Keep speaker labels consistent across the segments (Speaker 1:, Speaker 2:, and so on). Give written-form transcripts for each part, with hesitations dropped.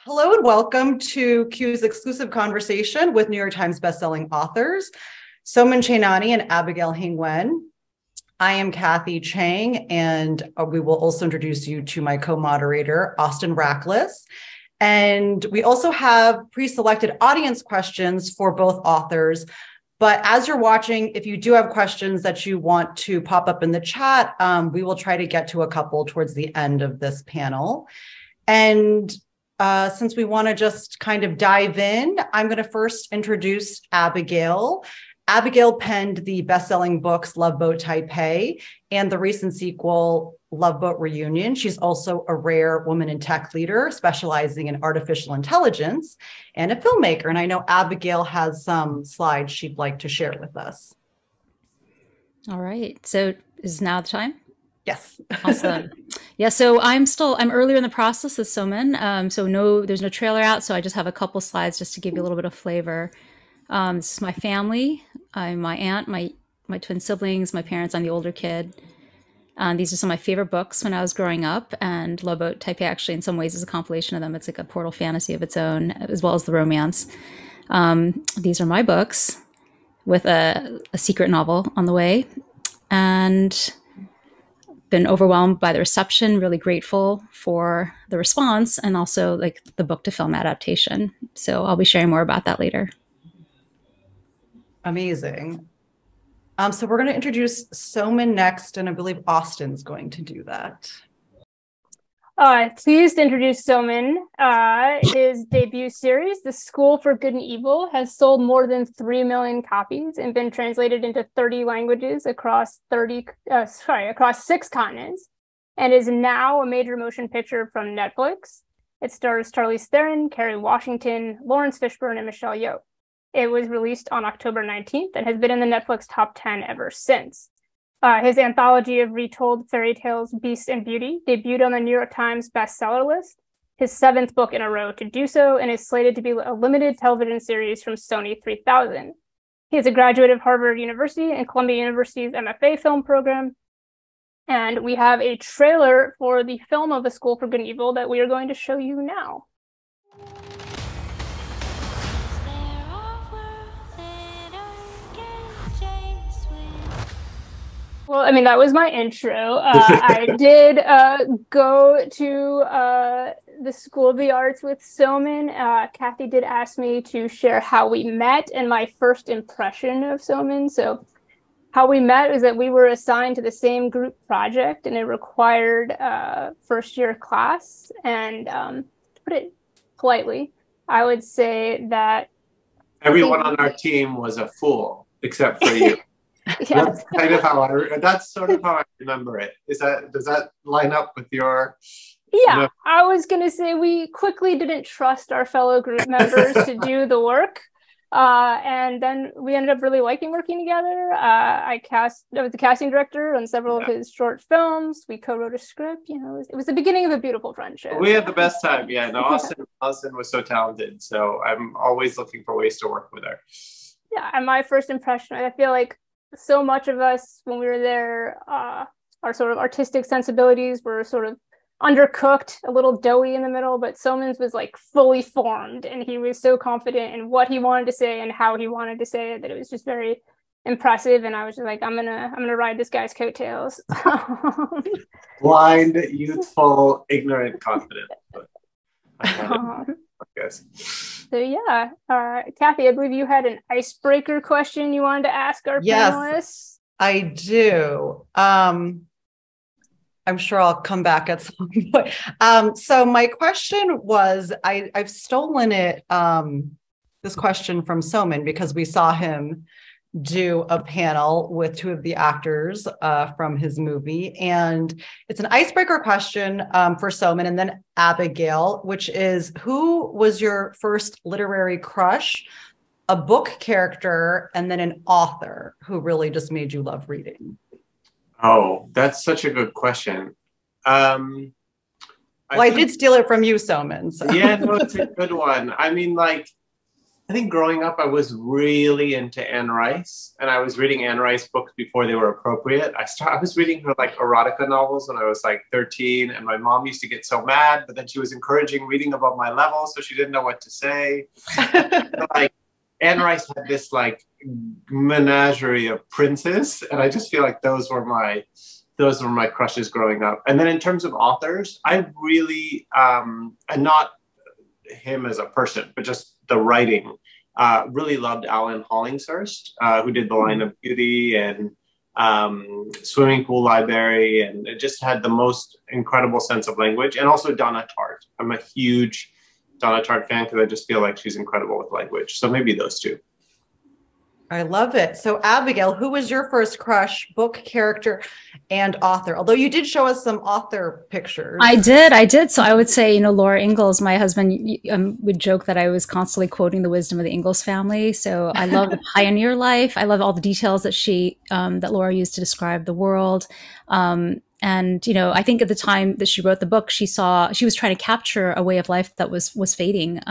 Speaker 1: Hello and welcome to Q's exclusive conversation with New York Times bestselling authors, Soman Chainani and Abigail Hing Wen. I am Kathy Chang, and we will also introduce you to my co-moderator, Austin Rackless. And we also have pre-selected audience questions for both authors. But as you're watching, if you do have questions that you want to pop up in the chat, we will try to get to a couple towards the end of this panel. And since we want to just kind of dive in, I'm going to first introduce Abigail. Abigail penned the best-selling books Love Boat Taipei and the recent sequel, Love Boat Reunion. She's also a rare woman in tech leader specializing in artificial intelligence and a filmmaker. And I know Abigail has some slides she'd like to share with us.
Speaker 2: All right. So is now the time?
Speaker 1: Yes.
Speaker 2: Awesome. Yeah. So I'm earlier in the process with Soman. So there's no trailer out. So I just have a couple slides just to give you a little bit of flavor. This is my family. I'm my aunt, my twin siblings, my parents. I'm the older kid. These are some of my favorite books when I was growing up. And Love Boat Taipei actually in some ways is a compilation of them. It's like a portal fantasy of its own, as well as the romance. These are my books with a secret novel on the way. And been overwhelmed by the reception, really grateful for the response, and also like the book to film adaptation. So I'll be sharing more about that later.
Speaker 1: Amazing. So we're going to introduce Soman next, and I believe Austin's going to do that.
Speaker 3: Pleased to introduce Soman. His debut series, The School for Good and Evil, has sold more than 3 million copies and been translated into 30 languages across 6 continents, and is now a major motion picture from Netflix. It stars Charlize Theron, Kerry Washington, Lawrence Fishburne, and Michelle Yeoh. It was released on October 19th and has been in the Netflix top 10 ever since. His anthology of retold fairy tales, Beast and Beauty, debuted on the New York Times bestseller list, his 7th book in a row to do so, and is slated to be a limited television series from Sony 3000. He is a graduate of Harvard University and Columbia University's MFA film program. And we have a trailer for the film of The School for Good and Evil that we are going to show you now. Well, I mean, that was my intro. I did go to the School of the Arts with Soman. Kathy did ask me to share how we met and my first impression of Soman. So how we met is that we were assigned to the same group project, and it required first-year class. And to put it politely, I would say that
Speaker 4: everyone on our team was a fool, except for you.
Speaker 3: Yeah.
Speaker 4: That's sort of how I remember it. Does that line up with your?
Speaker 3: Yeah, I was going to say we quickly didn't trust our fellow group members to do the work. And then we ended up really liking working together. I was the casting director on several of his short films. We co-wrote a script. You know, it was the beginning of a beautiful friendship.
Speaker 4: We had the best time. Yeah, no, Austin was so talented. So I'm always looking for ways to work with her.
Speaker 3: Yeah, and my first impression, I feel like so much of us when we were there, our sort of artistic sensibilities were sort of undercooked, a little doughy in the middle, but Soman's was like fully formed, and he was so confident in what he wanted to say and how he wanted to say it that it was just very impressive. And I was just like, I'm gonna ride this guy's coattails.
Speaker 4: Blind, youthful, ignorant, confident.
Speaker 3: So yeah, Kathy, I believe you had an icebreaker question you wanted to ask our panelists.
Speaker 1: I do. I'm sure I'll come back at some point. So my question was, I've stolen it, this question from Soman, because we saw him do a panel with 2 of the actors from his movie. And it's an icebreaker question for Soman and then Abigail, which is, who was your first literary crush, a book character, and then an author who really just made you love reading?
Speaker 4: Oh, that's such a good question. I
Speaker 1: did steal it from you, Soman. So.
Speaker 4: Yeah, no, it's a good one. I mean, like, I think growing up, I was really into Anne Rice, and I was reading Anne Rice books before they were appropriate. I was reading her like erotica novels when I was like 13, and my mom used to get so mad, but then she was encouraging reading above my level, so she didn't know what to say. Like Anne Rice had this like menagerie of princes, and I just feel like those were my crushes growing up. And then in terms of authors, I really and not him as a person, but just the writing. Really loved Alan Hollingsworth, who did The Line of Beauty and Swimming Pool Library, and it just had the most incredible sense of language. And also Donna Tartt. I'm a huge Donna Tartt fan because I just feel like she's incredible with language. So maybe those two.
Speaker 1: I love it. So Abigail, who was your first crush, book character and author? Although you did show us some author pictures.
Speaker 2: I did. So I would say, Laura Ingalls, my husband would joke that I was constantly quoting the wisdom of the Ingalls family. So I love the pioneer life. I love all the details that that Laura used to describe the world. And, I think at the time that she wrote the book, she was trying to capture a way of life that was fading.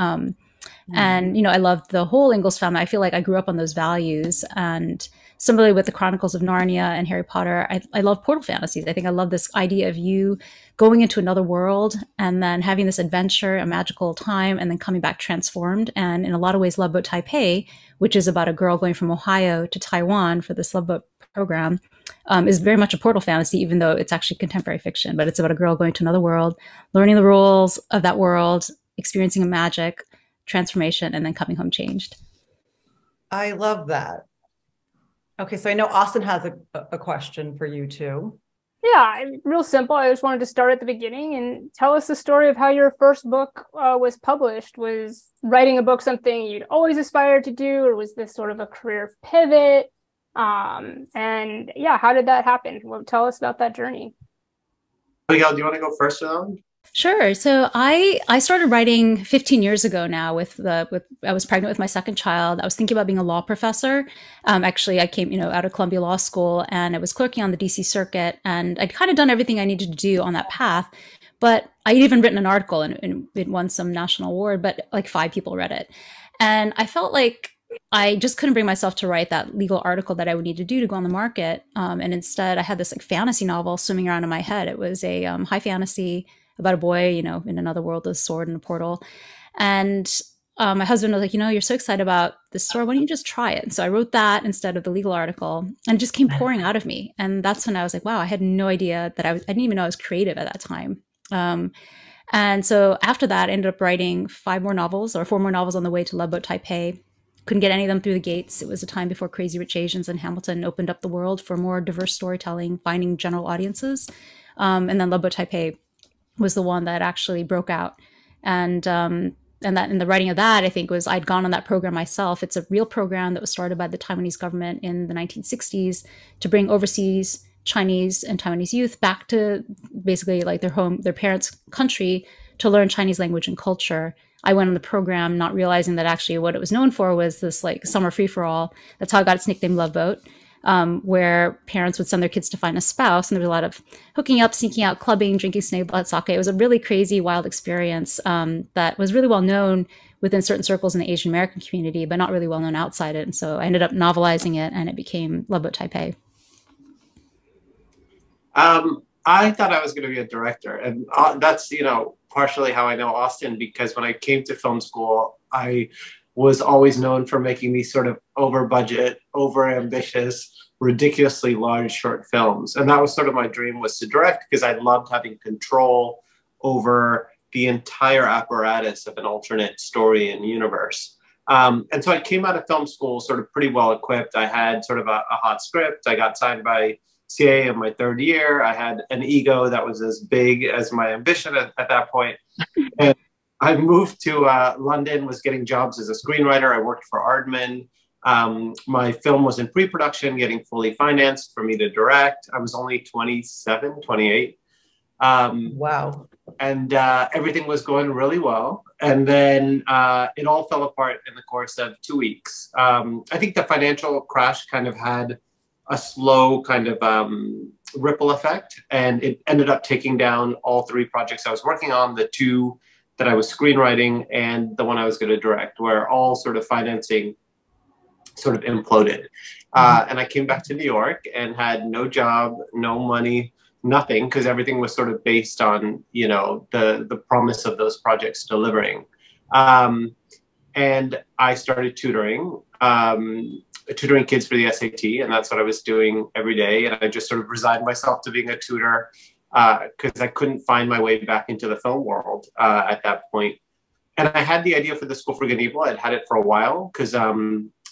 Speaker 2: And, I loved the whole Ingalls family. I feel like I grew up on those values. And similarly with the Chronicles of Narnia and Harry Potter, I love portal fantasies. I think I love this idea of you going into another world and then having this adventure, a magical time, and then coming back transformed. And in a lot of ways, Love Boat Taipei, which is about a girl going from Ohio to Taiwan for this Love Boat program, is very much a portal fantasy, even though it's actually contemporary fiction. But it's about a girl going to another world, learning the rules of that world, experiencing a magic transformation, and then coming home changed.
Speaker 1: I love that. Okay, so I know Austin has a question for you too.
Speaker 3: Yeah, real simple. I just wanted to start at the beginning and tell us the story of how your first book was published. Was writing a book something you'd always aspired to do, or was this sort of a career pivot? And yeah, how did that happen? Well, tell us about that journey.
Speaker 4: Abigail, do you want to go first on?
Speaker 2: Sure. So I started writing 15 years ago now I was pregnant with my second child. I was thinking about being a law professor. Actually, I came, out of Columbia Law School, and I was clerking on the DC circuit, and I'd kind of done everything I needed to do on that path. But I'd even written an article and it won some national award, but like 5 people read it. And I felt like I just couldn't bring myself to write that legal article that I would need to do to go on the market. And instead I had this like fantasy novel swimming around in my head. It was a high fantasy about a boy, in another world with a sword and a portal. And my husband was like, you're so excited about this story. Why don't you just try it? And so I wrote that instead of the legal article, and it just came pouring out of me. And that's when I was like, wow, I had no idea that I didn't even know I was creative at that time. And so after that, I ended up writing 4 more novels on the way to Love Boat Taipei. Couldn't get any of them through the gates. It was a time before Crazy Rich Asians and Hamilton opened up the world for more diverse storytelling, finding general audiences. And then Love Boat Taipei was the one that actually broke out. And that in the writing of that, I think I'd gone on that program myself. It's a real program that was started by the Taiwanese government in the 1960s to bring overseas Chinese and Taiwanese youth back to basically like their parents' country to learn Chinese language and culture. I went on the program not realizing that actually what it was known for was this like summer free-for-all. That's how I got its nickname Love Boat. Where parents would send their kids to find a spouse, and there was a lot of hooking up, sneaking out, clubbing, drinking snake blood sake. It was a really crazy, wild experience that was really well known within certain circles in the Asian American community, but not really well known outside it. And so I ended up novelizing it, and it became Love Boat Taipei.
Speaker 4: I thought I was going to be a director, and that's partially how I know Austin, because when I came to film school, I was always known for making these sort of over budget, over ambitious, ridiculously large short films. And that was sort of my dream, was to direct, because I loved having control over the entire apparatus of an alternate story and universe. And so I came out of film school sort of pretty well equipped. I had sort of a hot script. I got signed by CA in my 3rd year. I had an ego that was as big as my ambition at that point. And I moved to London, was getting jobs as a screenwriter. I worked for Aardman. My film was in pre-production, getting fully financed for me to direct. I was only 27, 28.
Speaker 1: Wow.
Speaker 4: And everything was going really well. And then it all fell apart in the course of 2 weeks. I think the financial crash kind of had a slow kind of ripple effect. And it ended up taking down all 3 projects I was working on. The 2 that I was screenwriting and the one I was going to direct, where all sort of financing sort of imploded. And I came back to New York and had no job, no money, nothing, because everything was sort of based on, you know, the promise of those projects delivering. And I started tutoring kids for the SAT, and that's what I was doing every day. And I just sort of resigned myself to being a tutor because I couldn't find my way back into the film world at that point. And I had the idea for the School for Good and Evil. I'd had it for a while because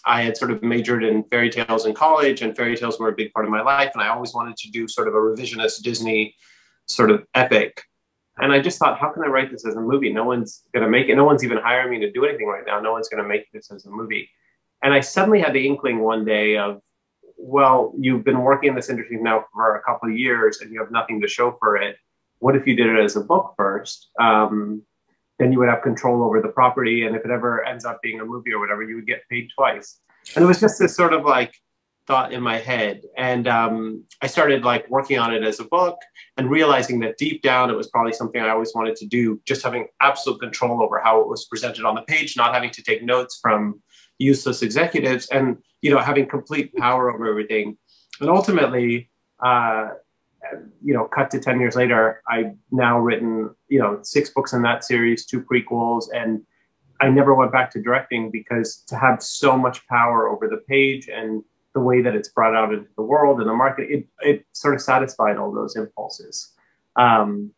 Speaker 4: I had sort of majored in fairy tales in college, and fairy tales were a big part of my life. And I always wanted to do sort of a revisionist Disney sort of epic. And I just thought, how can I write this as a movie? No one's going to make it. No one's even hiring me to do anything right now. No one's going to make this as a movie. And I suddenly had the inkling one day of, well, you've been working in this industry now for a couple of years and you have nothing to show for it. What if you did it as a book first? Then you would have control over the property. And if it ever ends up being a movie or whatever, you would get paid twice. And it was just this sort of like thought in my head. And I started like working on it as a book and realizing that deep down, it was probably something I always wanted to do, just having absolute control over how it was presented on the page, not having to take notes from useless executives and, you know, having complete power over everything. And ultimately, you know, cut to 10 years later, I've now written, you know, 6 books in that series, 2 prequels, and I never went back to directing because to have so much power over the page and the way that it's brought out into the world and the market, it sort of satisfied all those impulses.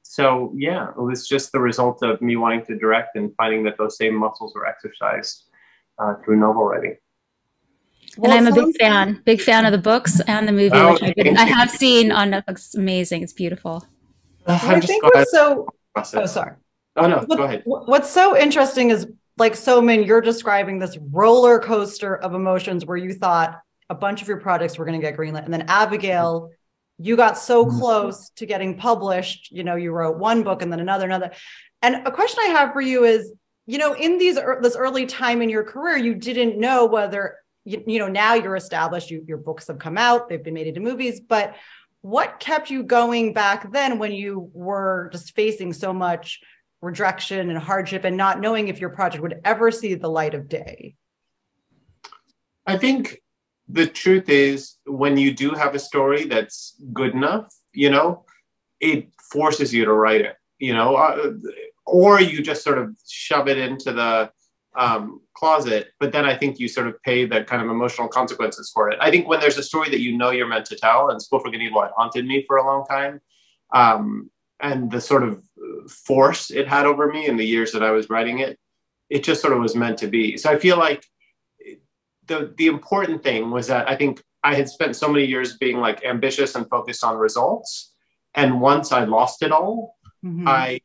Speaker 4: So yeah, it was just the result of me wanting to direct and finding that those same muscles were exercised through novel writing.
Speaker 2: And I'm a big fan of the books and the movie, which I have seen on Netflix. It's amazing. It's beautiful.
Speaker 1: I think what's so, oh, sorry.
Speaker 4: Oh no, go ahead.
Speaker 1: What's so interesting is, like, Soman, you're describing this roller coaster of emotions where you thought a bunch of your projects were going to get greenlit. And then Abigail, you got so close to getting published, you know, you wrote one book and then another. And a question I have for you is, you know, in this early time in your career, you didn't know whether, you know, now you're established, your books have come out, they've been made into movies, but what kept you going back then when you were just facing so much rejection and hardship and not knowing if your project would ever see the light of day?
Speaker 4: I think the truth is, when you do have a story that's good enough, you know, it forces you to write it, you know, or you just sort of shove it into the closet. But then I think you sort of pay the kind of emotional consequences for it. I think when there's a story that you know you're meant to tell, and School for Good and Evil had haunted me for a long time, and the sort of force it had over me in the years that I was writing it, it just sort of was meant to be. So I feel like the important thing was that I think I had spent so many years being like ambitious and focused on results. And once I lost it all, I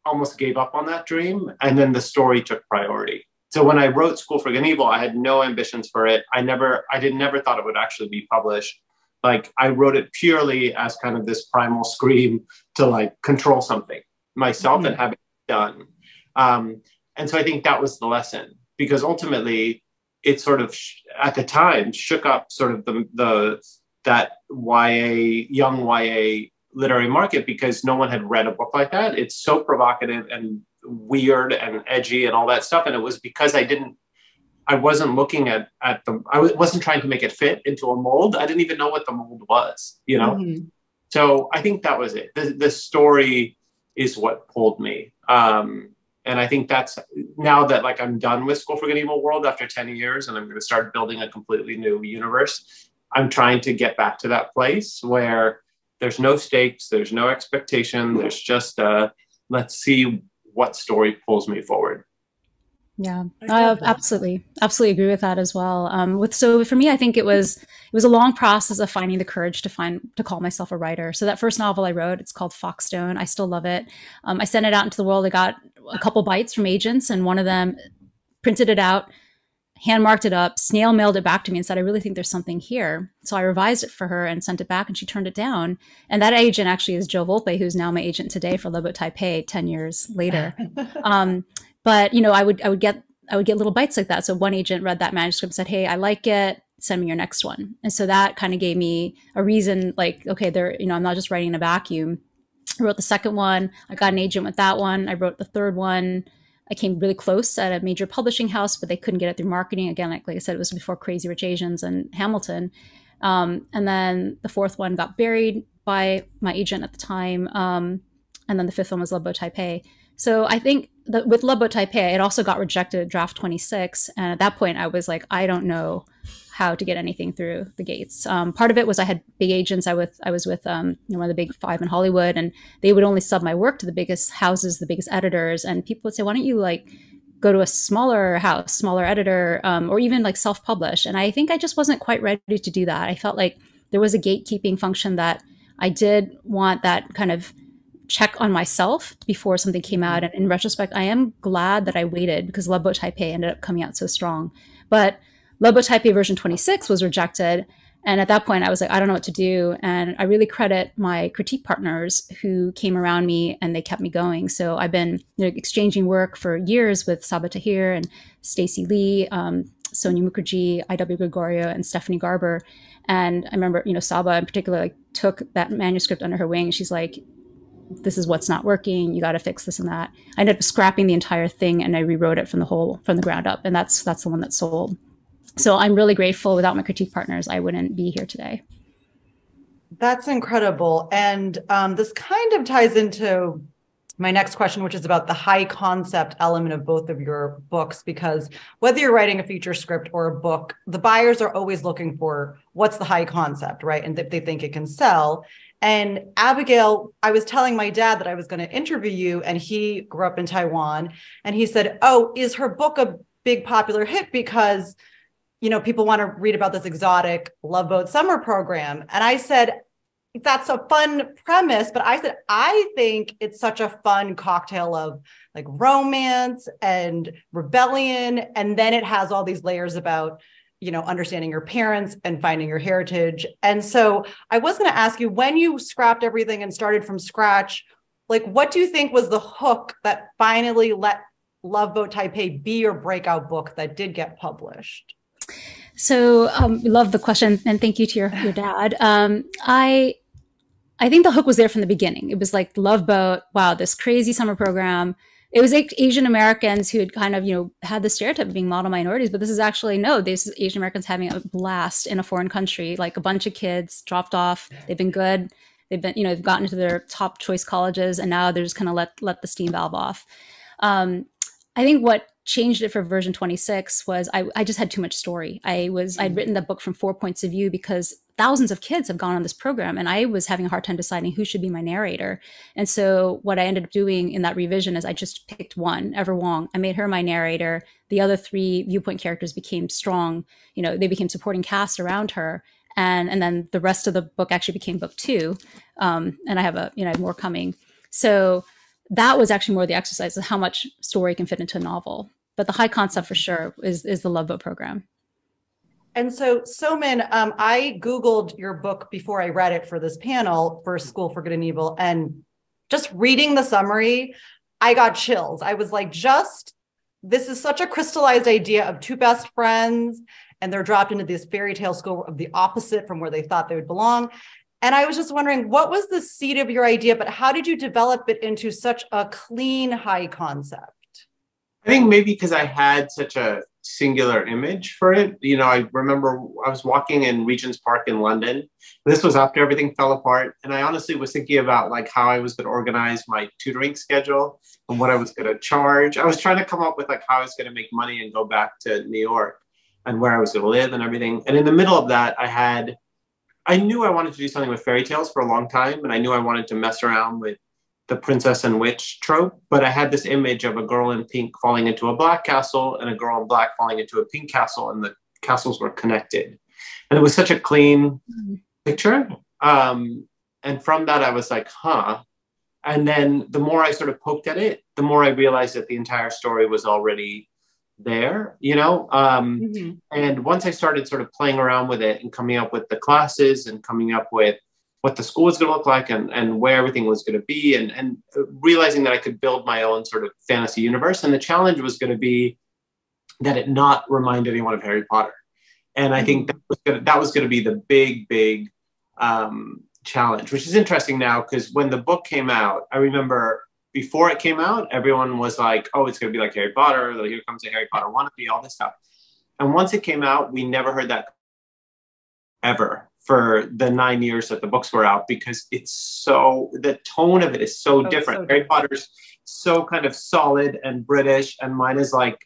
Speaker 4: almost gave up on that dream. And then the story took priority. So when I wrote School for Good and Evil, I had no ambitions for it. I never thought it would actually be published. Like, I wrote it purely as kind of this primal scream to like control something myself and have it done. And so I think that was the lesson, because ultimately it sort of at the time shook up sort of that young YA literary market, because no one had read a book like that. It's so provocative and weird and edgy and all that stuff. And it was because I wasn't looking at I wasn't trying to make it fit into a mold. I didn't even know what the mold was, you know? So I think that was it. The story is what pulled me. And I think that's, now that like I'm done with School for Good and Evil world after 10 years and I'm going to start building a completely new universe, I'm trying to get back to that place where there's no stakes, there's no expectation, there's just let's see what story pulls me forward.
Speaker 2: Yeah, I absolutely agree with that as well. So for me, I think it was a long process of finding the courage to call myself a writer. So that first novel I wrote, it's called Foxstone. I still love it. I sent it out into the world. I got a couple bites from agents, and one of them printed it out, hand marked it up, snail mailed it back to me and said, I really think there's something here. So I revised it for her and sent it back, and she turned it down. And that agent actually is Joe Volpe, who's now my agent today for Love Boat Taipei 10 years later. But, you know, I would get little bites like that. So one agent read that manuscript and said, hey, I like it, send me your next one. And so that kind of gave me a reason, like, okay, I'm not just writing in a vacuum. I wrote the second one. I got an agent with that one. I wrote the third one. I came really close at a major publishing house, but they couldn't get it through marketing. Again, like I said, it was before Crazy Rich Asians and Hamilton. And then the fourth one got buried by my agent at the time. And then the fifth one was Love Boat Taipei. So I think that with Love Boat Taipei, it also got rejected at draft 26. And at that point, I was like, I don't know how to get anything through the gates. Part of it was I had big agents. I was with one of the big five in Hollywood, and they would only sub my work to the biggest houses, the biggest editors. And people would say, why don't you like go to a smaller house, smaller editor, or even like self-publish? And I think I just wasn't quite ready to do that. I felt like there was a gatekeeping function that I did want that kind of check on myself before something came out. And in retrospect, I am glad that I waited because Love Boat Taipei ended up coming out so strong. But Love Boat Taipei version 26 was rejected. And at that point, I was like, I don't know what to do. And I really credit my critique partners who came around me and they kept me going. So I've been exchanging work for years with Saba Tahir and Stacey Lee, Sonia Mukherjee, I.W. Gregorio, and Stephanie Garber. And I remember, Saba in particular, like took that manuscript under her wing. She's like, this is what's not working. You got to fix this and that. I ended up scrapping the entire thing and I rewrote it from the ground up. And that's the one that sold. So I'm really grateful. Without my critique partners, I wouldn't be here today.
Speaker 1: That's incredible. And this kind of ties into my next question, which is about the high concept element of both of your books, because whether you're writing a feature script or a book, the buyers are always looking for what's the high concept, right? And if they think it can sell. And Abigail, I was telling my dad that I was going to interview you, and he grew up in Taiwan. And he said, oh, is her book a big popular hit because, people want to read about this exotic Love Boat summer program? And I said, that's a fun premise. But I said, I think it's such a fun cocktail of like romance and rebellion. And then it has all these layers about understanding your parents and finding your heritage. And so I was going to ask you, when you scrapped everything and started from scratch, like, what do you think was the hook that finally let Love Boat Taipei be your breakout book that did get published?
Speaker 2: So love the question. And thank you to your dad. I think the hook was there from the beginning. It was like Love Boat. Wow, this crazy summer program. It was like Asian Americans who had kind of, had the stereotype of being model minorities, but this is actually, no, this is Asian Americans having a blast in a foreign country, like a bunch of kids dropped off. They've been good. They've been, they've gotten into their top choice colleges, and now they're just kind of let the steam valve off. I think what changed it for version 26 was I just had too much story. I'd written the book from 4 points of view because thousands of kids have gone on this program, and I was having a hard time deciding who should be my narrator. And so what I ended up doing in that revision is I just picked one, Ever Wong. I made her my narrator. The other three viewpoint characters became strong. They became supporting cast around her. And then the rest of the book actually became book 2. And I have I have more coming. So that was actually more the exercise of how much story can fit into a novel. But the high concept for sure is the Love Boat program.
Speaker 1: And so, Soman, I Googled your book before I read it for this panel for School for Good and Evil. And just reading the summary, I got chills. I was like, this is such a crystallized idea of two best friends, and they're dropped into this fairy tale school of the opposite from where they thought they would belong. And I was just wondering, what was the seed of your idea, but how did you develop it into such a clean, high concept?
Speaker 4: I think maybe because I had such a singular image for it. I remember I was walking in Regent's Park in London. This was after everything fell apart. And I honestly was thinking about like how I was going to organize my tutoring schedule and what I was going to charge. I was trying to come up with like how I was going to make money and go back to New York and where I was going to live and everything. And in the middle of that, I knew I wanted to do something with fairy tales for a long time. And I knew I wanted to mess around with the princess and witch trope, but I had this image of a girl in pink falling into a black castle and a girl in black falling into a pink castle, and the castles were connected. And it was such a clean picture. And from that, I was like, huh. And then the more I sort of poked at it, the more I realized that the entire story was already there, And once I started sort of playing around with it and coming up with the classes and coming up with what the school was going to look like and where everything was going to be, and realizing that I could build my own sort of fantasy universe. And the challenge was going to be that it not remind anyone of Harry Potter. And I think that was going to be the big challenge, which is interesting now because when the book came out, I remember before it came out, everyone was like, oh, it's going to be like Harry Potter. Here comes a Harry Potter wannabe, all this stuff. And once it came out, we never heard that ever for the 9 years that the books were out, because the tone of it is so different. Harry Potter's so kind of solid and British, and mine is like,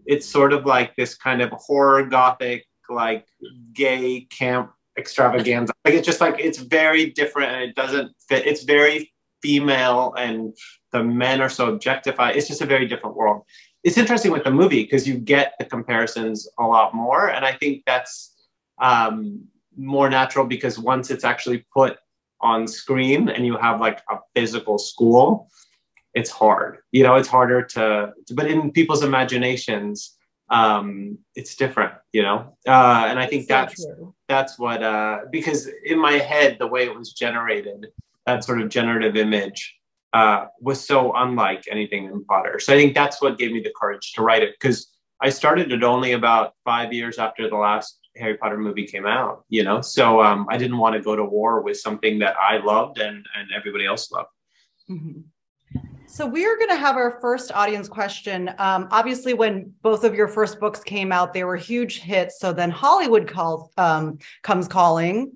Speaker 4: it's sort of like this kind of horror gothic, like gay camp extravaganza. Like it's just like, it's very different and it doesn't fit. It's very female and the men are so objectified. It's just a very different world. It's interesting with the movie because you get the comparisons a lot more. And I think that's more natural because once it's actually put on screen and you have like a physical school, it's hard. It's harder but in people's imaginations, it's different, and I think that's what, because in my head, the way it was generated, that sort of generative image was so unlike anything in Potter. So I think that's what gave me the courage to write it, because I started it only about 5 years after the last Harry Potter movie came out, so I didn't want to go to war with something that I loved and everybody else loved.
Speaker 1: Mm-hmm. So we are going to have our first audience question. Obviously, when both of your first books came out, they were huge hits. So then Hollywood comes calling.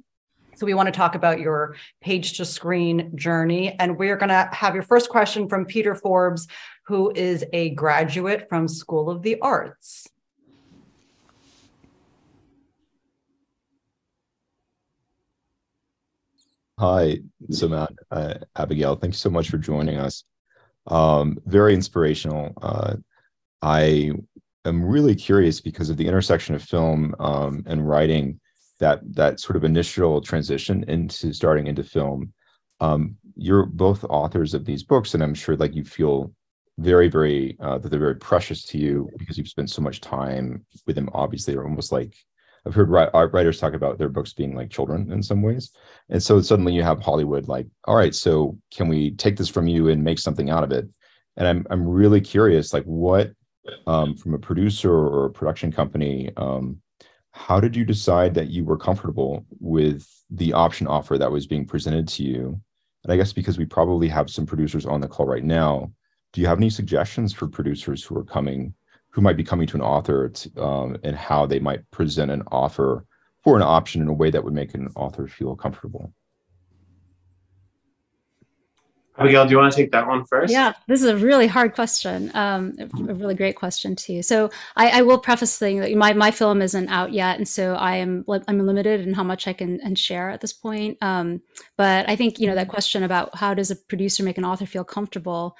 Speaker 1: So we want to talk about your page to screen journey. And we're going to have your first question from Peter Forbes, who is a graduate from School of the Arts.
Speaker 5: Hi, Soman, Abigail. Thank you so much for joining us. Very inspirational. I am really curious because of the intersection of film and writing, that sort of initial transition into starting into film. You're both authors of these books, and I'm sure like you feel very, very that they're very precious to you because you've spent so much time with them. Obviously, they're almost like, I've heard writers talk about their books being like children in some ways. And so suddenly you have Hollywood like, all right, so can we take this from you and make something out of it? And I'm really curious, like what, from a producer or a production company, how did you decide that you were comfortable with the option offer that was being presented to you? And I guess because we probably have some producers on the call right now, do you have any suggestions for producers who might be coming to an author and how they might present an offer for an option in a way that would make an author feel comfortable?
Speaker 4: Abigail, do you want to take that one first?
Speaker 2: Yeah, this is a really hard question. A really great question too. So I will preface saying that my film isn't out yet, and so I'm limited in how much I can share at this point. But I think that question about how does a producer make an author feel comfortable.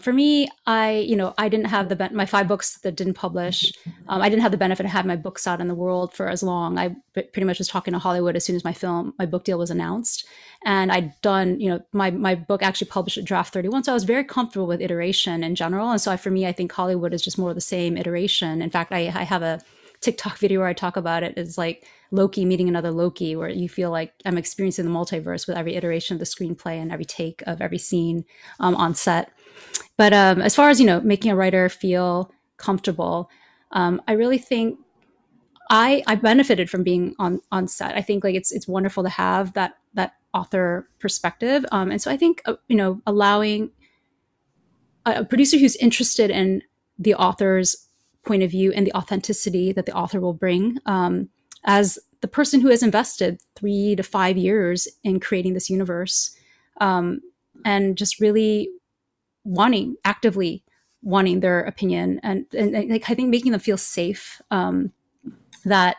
Speaker 2: For me, I didn't have my 5 books that didn't publish. I didn't have the benefit of having my books out in the world for as long. I pretty much was talking to Hollywood as soon as my book deal was announced. And I'd done, my book actually published at draft 31. So I was very comfortable with iteration in general. And so for me, I think Hollywood is just more of the same iteration. In fact, I have a TikTok video where I talk about it. It's like Loki meeting another Loki, where you feel like I'm experiencing the multiverse with every iteration of the screenplay and every take of every scene on set. But as far as, making a writer feel comfortable, I really think I benefited from being on set. I think like it's wonderful to have that author perspective. And so I think, allowing a producer who's interested in the author's point of view and the authenticity that the author will bring, as the person who has invested 3 to 5 years in creating this universe, and just really actively wanting their opinion, and like I think making them feel safe, that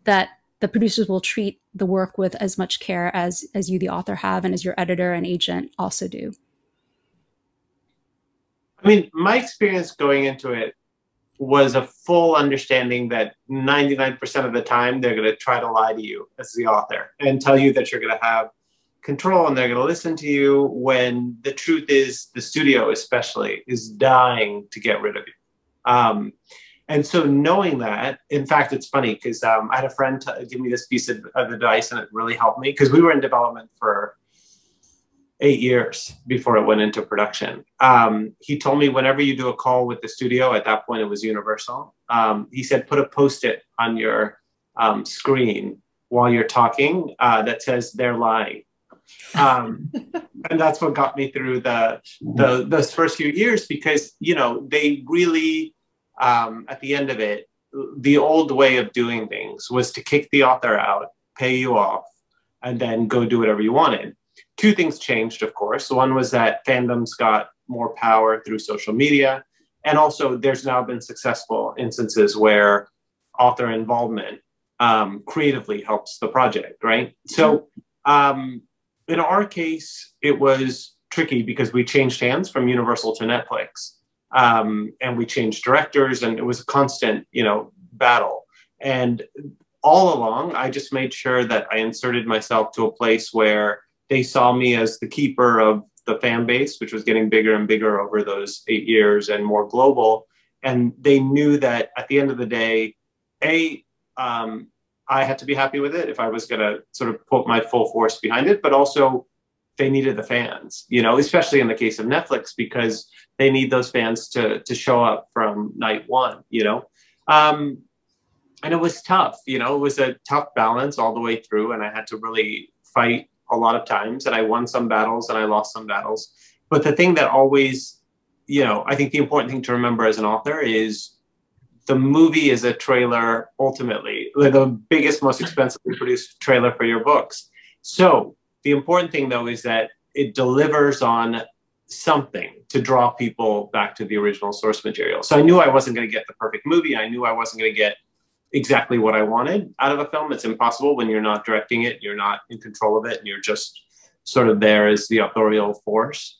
Speaker 2: the producers will treat the work with as much care as you, the author, have, and as your editor and agent also do.
Speaker 4: I mean, my experience going into it was a full understanding that 99% of the time they're going to try to lie to you as the author and tell you that you're going to have control and they're going to listen to you, when the truth is the studio especially is dying to get rid of you. And so knowing that, in fact, it's funny because I had a friend give me this piece of advice and it really helped me, because we were in development for 8 years before it went into production. He told me, whenever you do a call with the studio, at that point it was Universal, he said, put a Post-it on your screen while you're talking that says they're lying. And that's what got me through those first few years, because, you know, they really, at the end of it, the old way of doing things was to kick the author out, pay you off, and then go do whatever you wanted. Two things changed, of course. One was that fandoms got more power through social media. And also there's now been successful instances where author involvement creatively helps the project, right? So in our case, it was tricky because we changed hands from Universal to Netflix. And we changed directors, and it was a constant, you know, battle. And all along, I just made sure that I inserted myself to a place where they saw me as the keeper of the fan base, which was getting bigger and bigger over those 8 years and more global. And they knew that at the end of the day, I had to be happy with it if I was going to sort of put my full force behind it, but also they needed the fans, you know, especially in the case of Netflix, because they need those fans to show up from night one, you know. And it was tough, you know, it was a tough balance all the way through. And I had to really fight a lot of times, and I won some battles and I lost some battles. But the thing that always, you know, I think the important thing to remember as an author is the movie is a trailer, ultimately, the biggest, most expensively produced trailer for your books. So the important thing, though, is that it delivers on something to draw people back to the original source material. So I knew I wasn't going to get the perfect movie. I knew I wasn't going to get exactly what I wanted out of a film. It's impossible when you're not directing it, you're not in control of it, and you're just sort of there as the authorial force,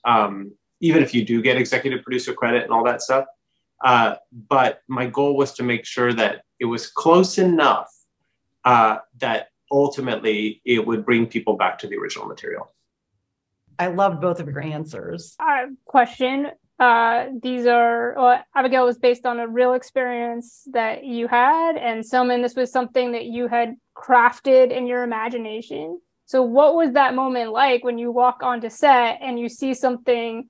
Speaker 4: even if you do get executive producer credit and all that stuff. But my goal was to make sure that it was close enough that ultimately it would bring people back to the original material.
Speaker 1: I loved both of your answers.
Speaker 3: Question. Abigail was based on a real experience that you had, and Soman, this was something that you had crafted in your imagination. So what was that moment like when you walk onto set and you see something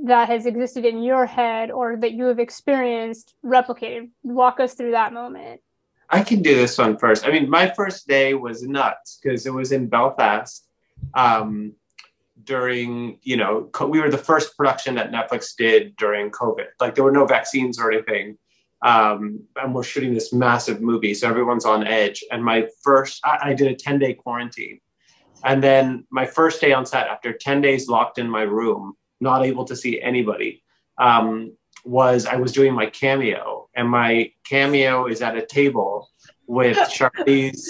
Speaker 3: that has existed in your head or that you have experienced replicated? Walk us through that moment.
Speaker 4: I can do this one first. I mean, my first day was nuts because it was in Belfast during, you know, we were the first production that Netflix did during COVID. Like, there were no vaccines or anything. And we're shooting this massive movie, so everyone's on edge. And I did a 10-day quarantine. And then my first day on set, after 10 days locked in my room, not able to see anybody, I was doing my cameo. And my cameo is at a table with Charlize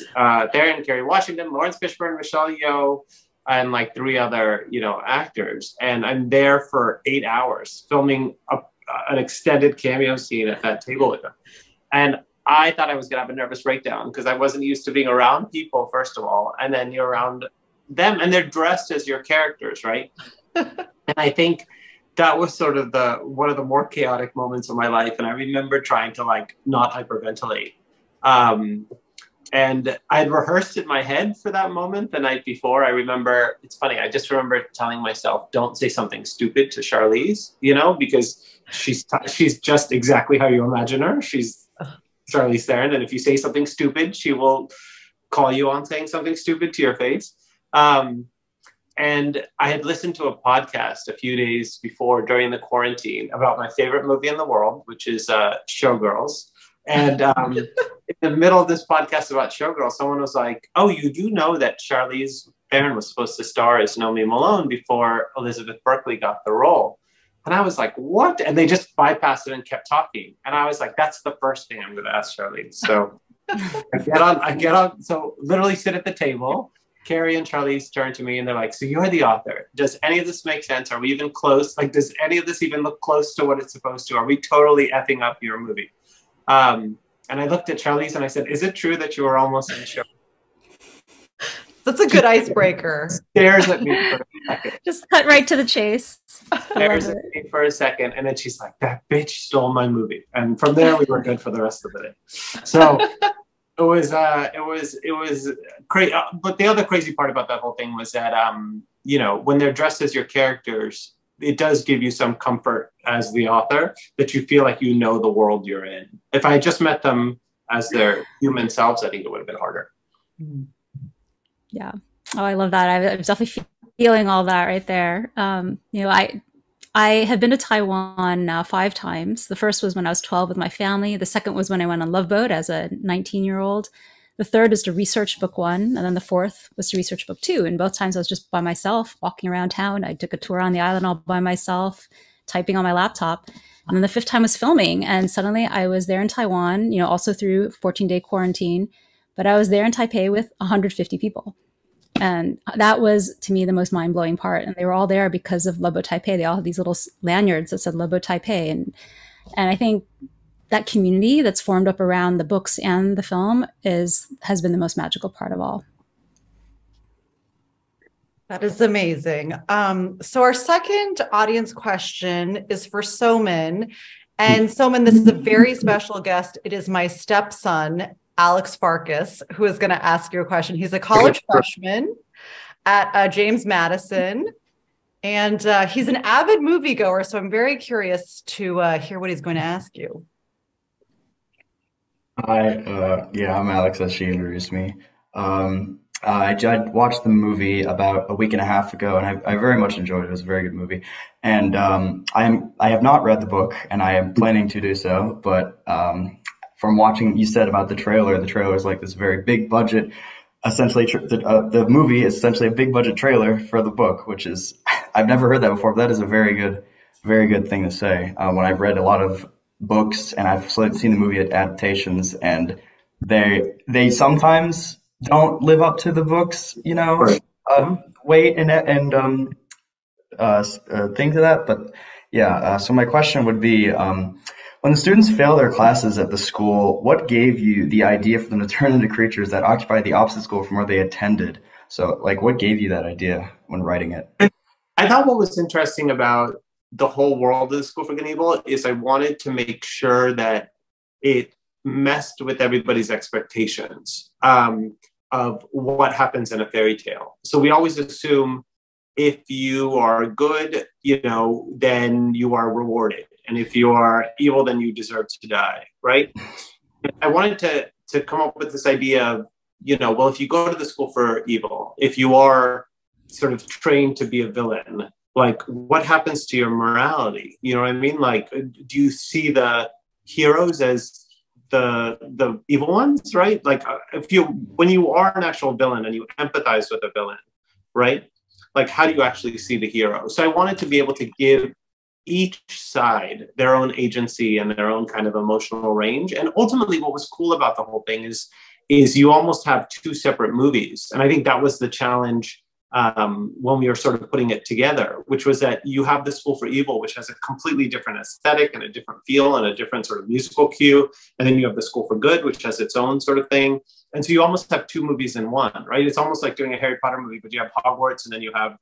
Speaker 4: Theron, Kerry Washington, Lawrence Fishburne, Michelle Yeoh, and like 3 other, you know, actors. And I'm there for 8 hours filming an extended cameo scene at that table with them. And I thought I was going to have a nervous breakdown because I wasn't used to being around people, first of all, and then you're around them and they're dressed as your characters, right? And I think that was sort of one of the more chaotic moments of my life. And I remember trying to like not hyperventilate. And I had rehearsed in my head for that moment the night before. I remember, it's funny, I just remember telling myself, don't say something stupid to Charlize, you know, because she's just exactly how you imagine her. She's Charlize Theron. And if you say something stupid, she will call you on saying something stupid to your face. And I had listened to a podcast a few days before during the quarantine about my favorite movie in the world, which is Showgirls. And in the middle of this podcast about Showgirls, someone was like, oh, you do know that Charlize Theron was supposed to star as Naomi Malone before Elizabeth Berkley got the role. And I was like, what? And they just bypassed it and kept talking. And I was like, that's the first thing I'm going to ask Charlize. So I get on. So literally sit at the table. Carrie and Charlize turn to me and they're like, so you're the author. Does any of this make sense? Are we even close? Like, does any of this even look close to what it's supposed to? Are we totally effing up your movie? And I looked at Charlize and I said, is it true that you were almost in the show?
Speaker 1: That's a good icebreaker.
Speaker 4: Stares at me for a second.
Speaker 2: Just cut right to the chase.
Speaker 4: Stares at me for a second. And then she's like, that bitch stole my movie. And from there, we were good for the rest of the day. So it was crazy. But the other crazy part about that whole thing was that, you know, when they're dressed as your characters, it does give you some comfort as the author that you feel like you know the world you're in. If I had just met them as their human selves, I think it would have been harder.
Speaker 2: Yeah. Oh, I love that. I was definitely feeling all that right there. I have been to Taiwan now 5 times. The first was when I was 12 with my family. The second was when I went on Love Boat as a 19-year-old. The third is to research book 1, and then the fourth was to research book 2. And both times I was just by myself, walking around town. I took a tour on the island all by myself, typing on my laptop. And then the 5th time was filming, and suddenly I was there in Taiwan, also through 14-day quarantine. But I was there in Taipei with 150 people. And that was, to me, the most mind-blowing part. And they were all there because of Love Boat Taipei. They all had these little lanyards that said Love Boat Taipei. And I think that community that's formed up around the books and the film has been the most magical part of all.
Speaker 1: That is amazing. So our second audience question is for Soman. And Soman, this is a very special guest. It is my stepson, Alex Farkas, who is going to ask you a question. He's a college freshman at James Madison, and he's an avid moviegoer. So I'm very curious to hear what he's going to ask you.
Speaker 6: Hi, yeah, I'm Alex, as she introduced me. I watched the movie about a week and a half ago, and I very much enjoyed it. It was a very good movie. And I have not read the book, and I am planning to do so. But from watching, you said about the trailer is like this very big budget. Essentially, the movie is essentially a big budget trailer for the book, which is I've never heard that before. But that is a very good thing to say. When I've read a lot of books and I've seen the movie adaptations, and they sometimes don't live up to the books,
Speaker 4: Right.
Speaker 6: weight and things of that. But yeah, so my question would be, when the students fail their classes at the school, what gave you the idea for them to turn into creatures that occupy the opposite school from where they attended? So, like, what gave you that idea when writing it?
Speaker 4: I thought what was interesting about the whole world of the School for Good and Evil is I wanted to make sure that it messed with everybody's expectations of what happens in a fairy tale. So we always assume if you are good, then you are rewarded. And if you are evil, then you deserve to die, right? I wanted to come up with this idea of, well, if you go to the school for evil, if you are sort of trained to be a villain, like what happens to your morality? You know what I mean? Like, do you see the heroes as the evil ones, right? Like when you are an actual villain and you empathize with a villain, right? Like, how do you actually see the hero? So I wanted to be able to give each side their own agency and their own kind of emotional range. And ultimately what was cool about the whole thing is you almost have 2 separate movies. And I think that was the challenge when we were sort of putting it together, which was that you have the School for Evil, which has a completely different aesthetic and a different feel and a different sort of musical cue. And then you have the School for Good, which has its own sort of thing. And so you almost have 2 movies in one, right? It's almost like doing a Harry Potter movie, but you have Hogwarts and then you have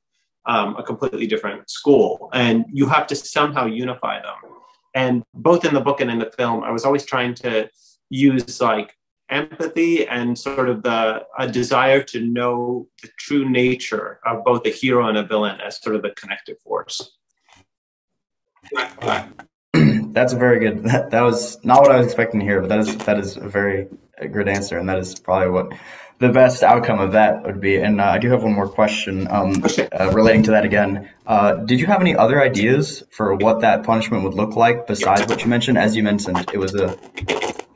Speaker 4: a completely different school, and you have to somehow unify them. And both in the book and in the film, I was always trying to use like empathy and sort of a desire to know the true nature of both a hero and a villain as sort of the connective force.
Speaker 6: That's a very good. That was not what I was expecting to hear, but that is a very good answer, and that is probably what the best outcome of that would be. And I do have one more question relating to that again. Did you have any other ideas for what that punishment would look like besides what you mentioned? As you mentioned, it was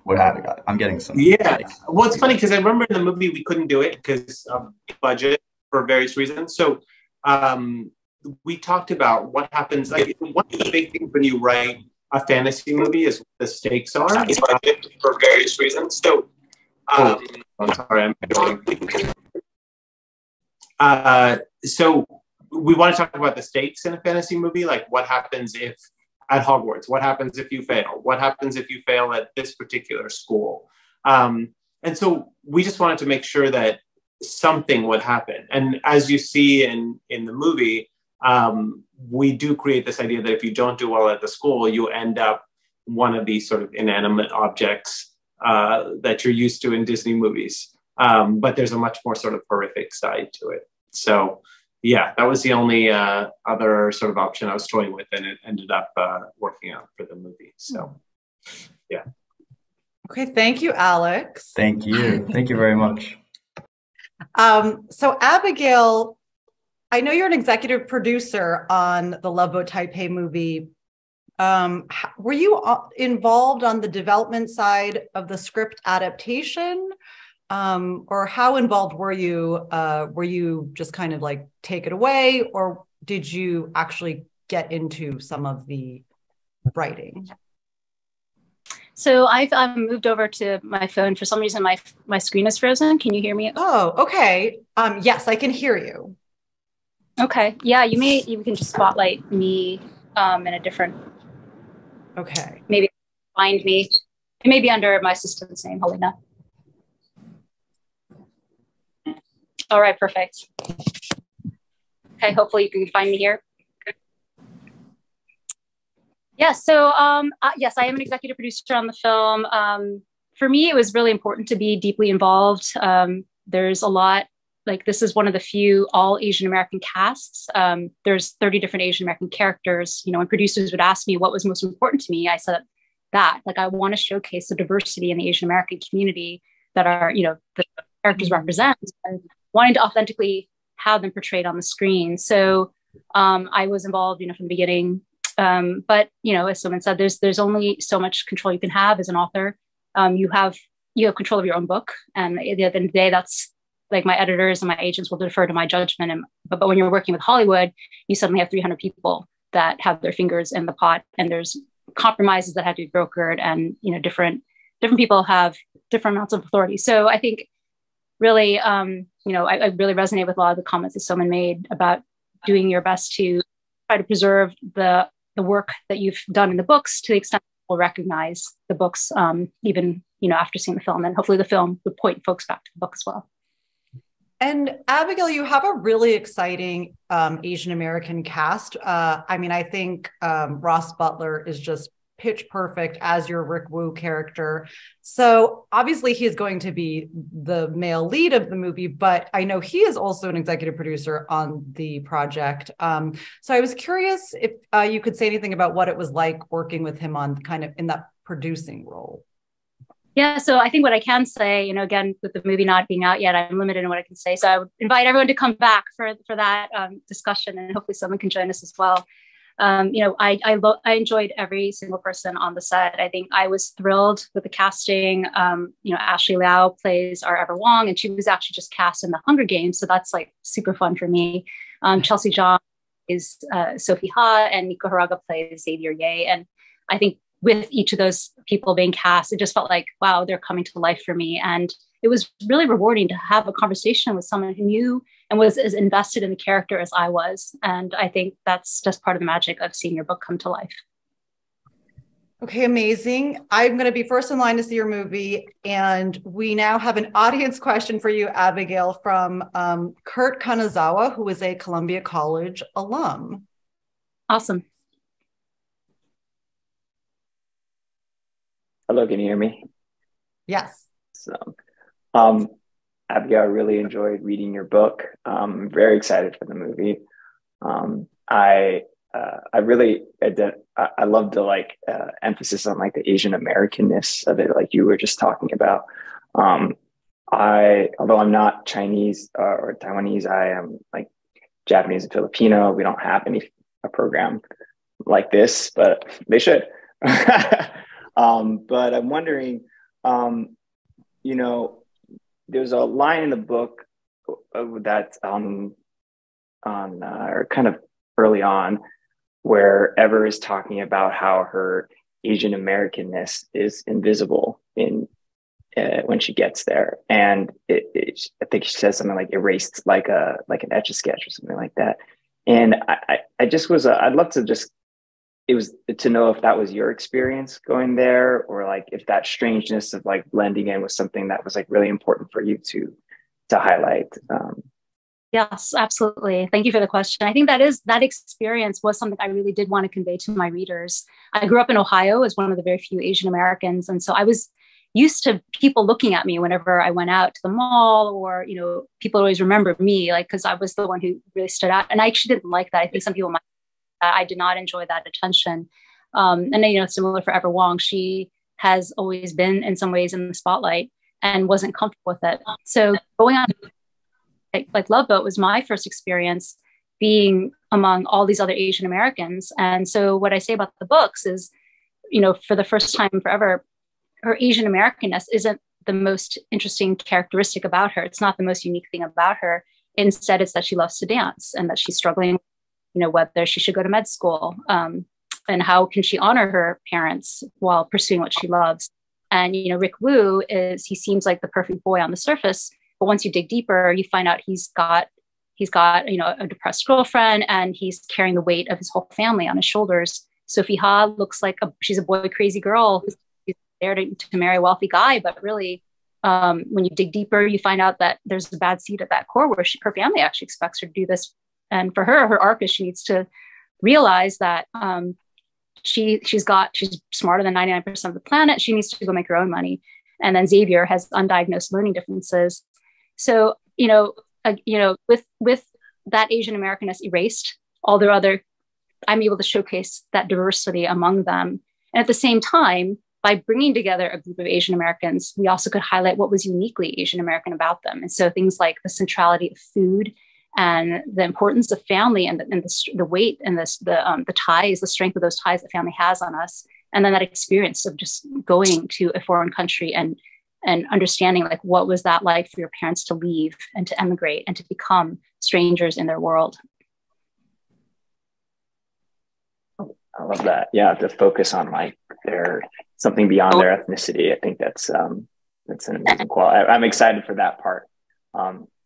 Speaker 6: what happened? I'm getting some.
Speaker 4: Yeah. Well, it's funny because I remember in the movie we couldn't do it because of budget for various reasons. So we talked about what happens. Like one of the big things when you write a fantasy movie is what the stakes are for various reasons. So I'm sorry. So we want to talk about the stakes in a fantasy movie, like what happens if at Hogwarts, what happens if you fail, what happens if you fail at this particular school, and so we just wanted to make sure that something would happen. And as you see in the movie, we do create this idea that if you don't do well at the school, you end up one of these sort of inanimate objects that you're used to in Disney movies. But there's a much more sort of horrific side to it. So yeah, that was the only other sort of option I was toying with, and it ended up working out for the movie. So yeah.
Speaker 1: Okay, thank you, Alex.
Speaker 6: Thank you very much.
Speaker 1: So Abigail, I know you're an executive producer on the Love Boat Taipei movie. Were you involved on the development side of the script adaptation? Or how involved were you? Were you just kind of like take it away, or did you actually get into some of the writing?
Speaker 2: So I've moved over to my phone. For some reason, my screen is frozen. Can you hear me?
Speaker 1: Oh, okay. Yes, I can hear you.
Speaker 2: Okay. Yeah, you can just spotlight me in a different.
Speaker 1: Okay.
Speaker 2: Maybe find me. It may be under my assistant's name, Helena. All right, perfect. Okay, hopefully you can find me here. Yeah, so yes, I am an executive producer on the film. For me, it was really important to be deeply involved. There's a lot, like this is one of the few all Asian American casts. There's 30 different Asian American characters. You know, when producers would ask me what was most important to me, I said that, like, I want to showcase the diversity in the Asian American community that are, you know, the characters represent, and wanting to authentically have them portrayed on the screen. So I was involved, you know, from the beginning. But you know, as someone said, there's only so much control you can have as an author. You have control of your own book, and at the end of the day, that's like my editors and my agents will defer to my judgment. But when you're working with Hollywood, you suddenly have 300 people that have their fingers in the pot, and there's compromises that have to be brokered, and you know, different people have different amounts of authority. So I think really, you know, I really resonate with a lot of the comments that someone made about doing your best to try to preserve the work that you've done in the books to the extent people recognize the books, even, you know, after seeing the film. And hopefully the film would point folks back to the book as well.
Speaker 1: And Abigail, you have a really exciting Asian American cast. I mean, I think Ross Butler is just pitch perfect as your Rick Woo character. So obviously he is going to be the male lead of the movie, but I know he is also an executive producer on the project. So I was curious if you could say anything about what it was like working with him on kind of in that producing role.
Speaker 2: Yeah, so I think what I can say, you know, again, with the movie not being out yet, I'm limited in what I can say. So I would invite everyone to come back for that discussion, and hopefully someone can join us as well. You know, I enjoyed every single person on the set. I think I was thrilled with the casting. You know, Ashley Lau plays our Ever Wong, and she was actually just cast in the Hunger Games, so that's like super fun for me. Chelsea Zhang is Sophie Ha, and Nico Haraga plays Xavier Ye. And I think with each of those people being cast, it just felt like, wow, they're coming to life for me. And it was really rewarding to have a conversation with someone who knew and was as invested in the character as I was. And I think that's just part of the magic of seeing your book come to life.
Speaker 1: Okay, amazing. I'm going to be first in line to see your movie. And we now have an audience question for you, Abigail, from Kurt Kanazawa, who is a Columbia College alum.
Speaker 2: Awesome.
Speaker 7: Hello, can you hear me?
Speaker 1: Yes.
Speaker 7: So, Abigail, I really enjoyed reading your book. I'm very excited for the movie. I love the emphasis on like the Asian Americanness of it, like you were just talking about. Although I'm not Chinese or Taiwanese, I am like Japanese and Filipino. We don't have a program like this, but they should. But I'm wondering, you know, there's a line in the book that's or kind of early on, where Ever is talking about how her Asian Americanness is invisible when she gets there, and I think she says something like erased, like an Etch-a-Sketch or something like that. And I'd love to just. It was to know if that was your experience going there, or like if that strangeness of like blending in was something that was like really important for you to highlight.
Speaker 2: Yes, absolutely. Thank you for the question. I think that experience was something I really did want to convey to my readers. I grew up in Ohio as one of the very few Asian Americans. And so I was used to people looking at me whenever I went out to the mall, or, you know, people always remember me, like, because I was the one who really stood out. And I actually didn't like that. I think some people might. I did not enjoy that attention. And then, you know, similar for Ever Wong, she has always been in some ways in the spotlight and wasn't comfortable with it. So going on like Love Boat was my first experience being among all these other Asian Americans. And so what I say about the books is, for the first time forever, her Asian Americanness isn't the most interesting characteristic about her. It's not the most unique thing about her. Instead, it's that she loves to dance and that she's struggling, whether she should go to med school, and how can she honor her parents while pursuing what she loves. And, Rick Woo he seems like the perfect boy on the surface, but once you dig deeper, you find out he's got, a depressed girlfriend, and he's carrying the weight of his whole family on his shoulders. Sophie Ha looks like she's a boy crazy girl who's there to marry a wealthy guy, but really, when you dig deeper, you find out that there's a bad seed at that core where her family actually expects her to do this. And for her arc is she needs to realize that she's smarter than 99% of the planet. She needs to go make her own money. And then Xavier has undiagnosed learning differences. So, with that Asian Americanness erased, all their other, I'm able to showcase that diversity among them. And at the same time, by bringing together a group of Asian Americans, we also could highlight what was uniquely Asian American about them. And so things like the centrality of food and the importance of family and the weight and the ties, the strength of those ties that family has on us. And then that experience of just going to a foreign country and understanding like what was that like for your parents to leave and to emigrate and to become strangers in their world.
Speaker 7: I love that. Yeah, to focus on like something beyond their ethnicity. I think that's an amazing quality. I'm excited for that part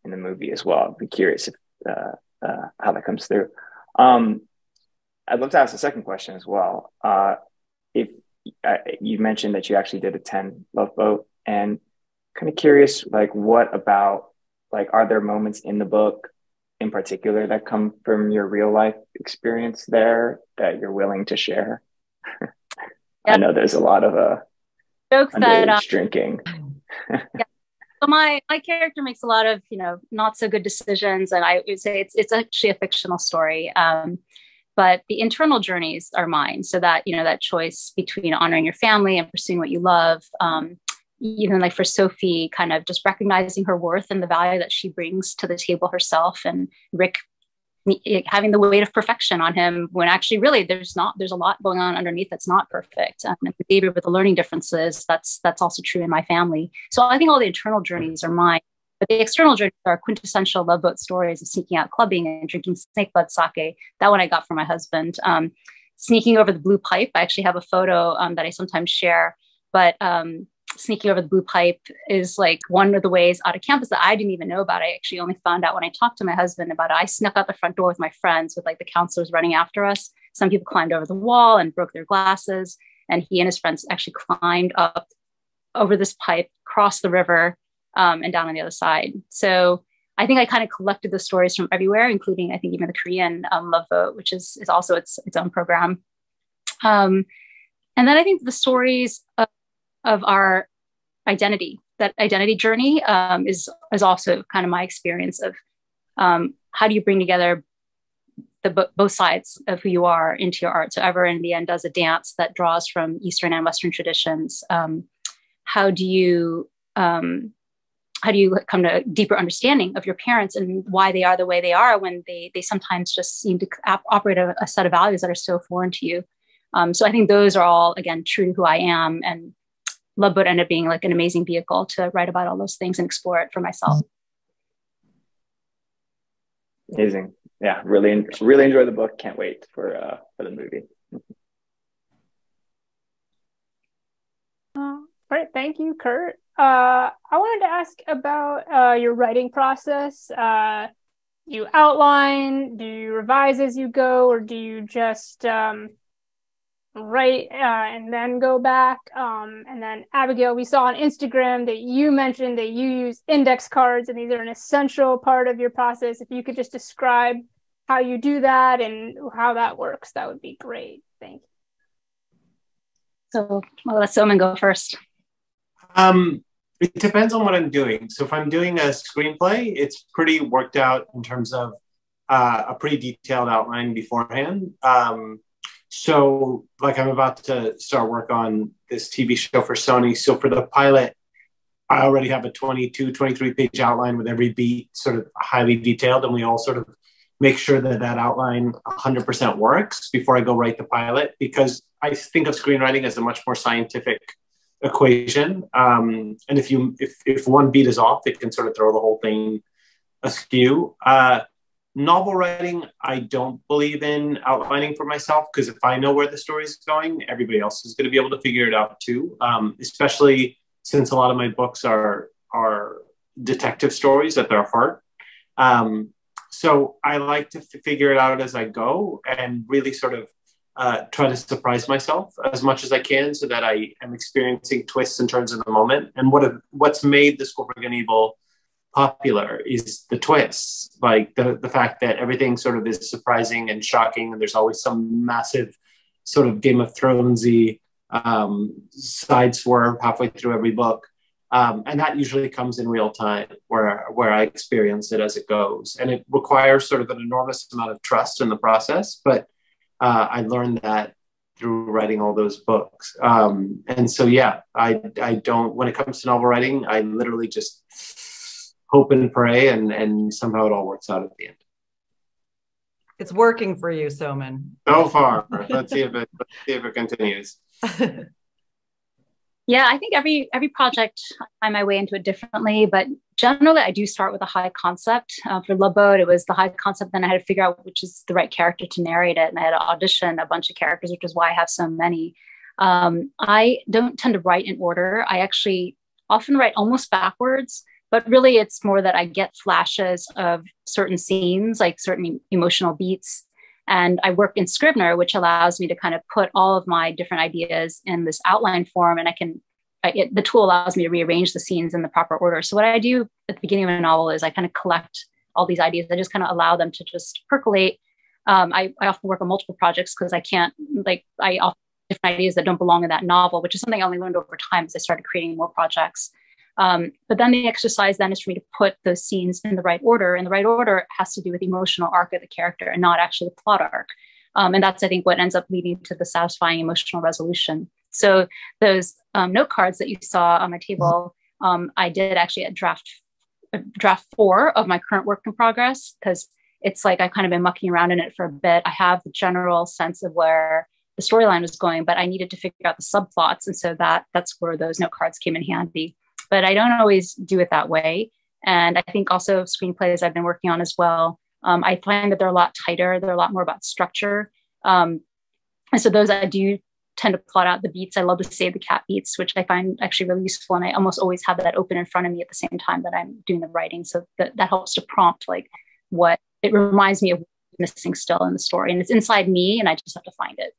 Speaker 7: in the movie as well. I'd be curious if how that comes through. I'd love to ask a second question as well. If you mentioned that you actually did attend Love Boat, and kind of curious, like what about, like, are there moments in the book in particular that come from your real life experience there that you're willing to share? Yep. I know there's a lot of
Speaker 2: jokes that
Speaker 7: drinking.
Speaker 2: Yeah. So my character makes a lot of not so good decisions, and I would say it's actually a fictional story. But the internal journeys are mine. So that that choice between honoring your family and pursuing what you love. Even like for Sophie, kind of just recognizing her worth and the value that she brings to the table herself, and Rick having the weight of perfection on him when actually really there's a lot going on underneath that's not perfect. And David with the learning differences, that's also true in my family. So I think all the internal journeys are mine, but the external journeys are quintessential Love Boat stories of sneaking out clubbing and drinking snake blood sake. That one I got from my husband. Sneaking over the blue pipe. I actually have a photo that I sometimes share, but sneaking over the blue pipe is like one of the ways out of campus that I didn't even know about. I actually only found out when I talked to my husband about it. I snuck out the front door with my friends with like the counselors running after us. Some people climbed over the wall and broke their glasses, and he and his friends actually climbed up over this pipe, crossed the river, and down on the other side. So I think I kind of collected the stories from everywhere, including I think even the Korean Love Boat, which is also its own program. And then I think the stories of our identity, that identity journey is also kind of my experience of how do you bring together both sides of who you are into your art. So Ever in the end does a dance that draws from Eastern and Western traditions. How do you come to a deeper understanding of your parents and why they are the way they are when they sometimes just seem to operate a set of values that are so foreign to you. So I think those are all, again, true to who I am, and Love Boat ended up being like an amazing vehicle to write about all those things and explore it for myself.
Speaker 7: Amazing. Yeah, really enjoy the book. Can't wait for the movie.
Speaker 3: All right, thank you, Kurt. I wanted to ask about your writing process. You outline, do you revise as you go, or do you just write and then go back? And then Abigail, we saw on Instagram that you mentioned that you use index cards, and these are an essential part of your process. If you could just describe how you do that and how that works, that would be great. Thank you.
Speaker 2: So I'll let Soman go first.
Speaker 4: It depends on what I'm doing. So if I'm doing a screenplay, it's pretty worked out in terms of a pretty detailed outline beforehand. So like I'm about to start work on this TV show for Sony. So for the pilot, I already have a 22, 23 page outline with every beat sort of highly detailed, and we all sort of make sure that that outline 100% works before I go write the pilot, because I think of screenwriting as a much more scientific equation. And if one beat is off, it can sort of throw the whole thing askew. Novel writing, I don't believe in outlining for myself, because if I know where the story is going, everybody else is going to be able to figure it out too. Especially since a lot of my books are detective stories at their heart. So I like to figure it out as I go and really sort of try to surprise myself as much as I can, so that I am experiencing twists and turns in the moment. And what's made The School for Good and Evil popular is the twists, like the fact that everything sort of is surprising and shocking, and there's always some massive sort of Game of Thronesy side swerve halfway through every book. And that usually comes in real time, where I experience it as it goes. And it requires sort of an enormous amount of trust in the process. But I learned that through writing all those books. And so, yeah, I don't, when it comes to novel writing, I literally just hope and pray, and somehow it all works out at the end.
Speaker 1: It's working for you, Soman.
Speaker 4: So far. Let's see if it continues.
Speaker 8: Yeah, I think every project I find my way into it differently, but generally I do start with a high concept. For Love Boat, it was the high concept, then I had to figure out which is the right character to narrate it, and I had to audition a bunch of characters, which is why I have so many. I don't tend to write in order. I actually often write almost backwards, but really it's more that I get flashes of certain scenes, like certain emotional beats. And I work in Scrivener, which allows me to kind of put all of my different ideas in this outline form. And the tool allows me to rearrange the scenes in the proper order. So what I do at the beginning of a novel is I kind of collect all these ideas. I just kind of allow them to just percolate. I often work on multiple projects because I often have different ideas that don't belong in that novel, which is something I only learned over time as I started creating more projects. But then the exercise then is for me to put those scenes in the right order. And the right order has to do with the emotional arc of the character and not actually the plot arc. And that's, I think, what ends up leading to the satisfying emotional resolution. So those note cards that you saw on my table, I did actually at draft 4 of my current work in progress, because it's like I've kind of been mucking around in it for a bit. I have the general sense of where the storyline was going, but I needed to figure out the subplots. And so that's where those note cards came in handy. But I don't always do it that way. And I think also screenplays I've been working on as well, I find that they're a lot tighter. They're a lot more about structure. And so those I do tend to plot out the beats. I love to save the cat beats, which I find actually really useful. And I almost always have that open in front of me at the same time that I'm doing the writing. So that helps to prompt like what it reminds me of what's missing still in the story. And it's inside me and I just have to find it.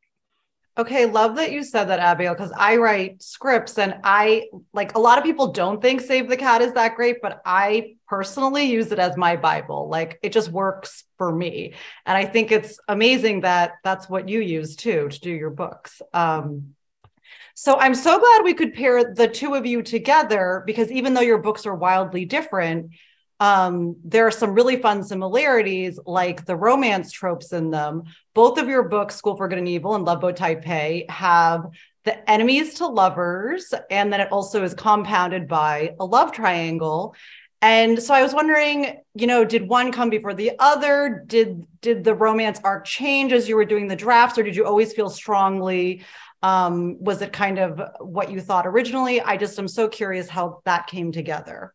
Speaker 1: Okay, love that you said that, Abigail, because I write scripts and a lot of people don't think Save the Cat is that great, but I personally use it as my Bible. Like it just works for me. And I think it's amazing that that's what you use too, to do your books. So I'm so glad we could pair the two of you together, because even though your books are wildly different, there are some really fun similarities, like the romance tropes in them. Both of your books, School for Good and Evil and Love Boat Taipei, have the enemies to lovers, and then it also is compounded by a love triangle. And so I was wondering, did one come before the other? Did the romance arc change as you were doing the drafts, or did you always feel strongly? Was it kind of what you thought originally? I just am so curious how that came together.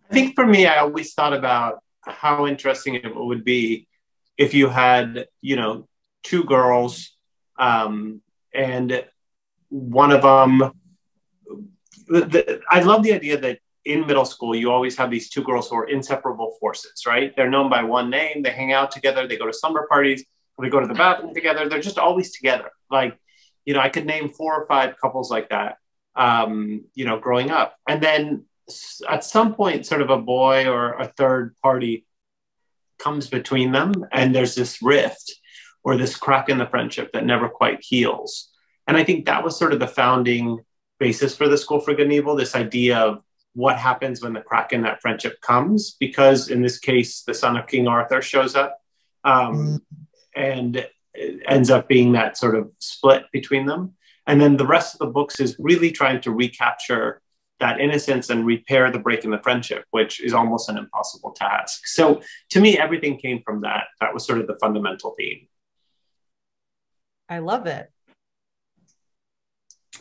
Speaker 4: I think for me, I always thought about how interesting it would be if you had, two girls, and one of them, I love the idea that in middle school, you always have these two girls who are inseparable forces, right? They're known by one name, they hang out together, they go to summer parties, they go to the bathroom together, they're just always together. Like, I could name 4 or 5 couples like that, growing up. And then at some point, sort of a boy or a third party comes between them, and there's this rift or this crack in the friendship that never quite heals. And I think that was sort of the founding basis for the School for Good and Evil, this idea of what happens when the crack in that friendship comes, because in this case, the son of King Arthur shows up, and it ends up being that sort of split between them. And then the rest of the books is really trying to recapture that innocence and repair the break in the friendship, which is almost an impossible task. So to me, everything came from that. That was sort of the fundamental theme.
Speaker 1: I love it.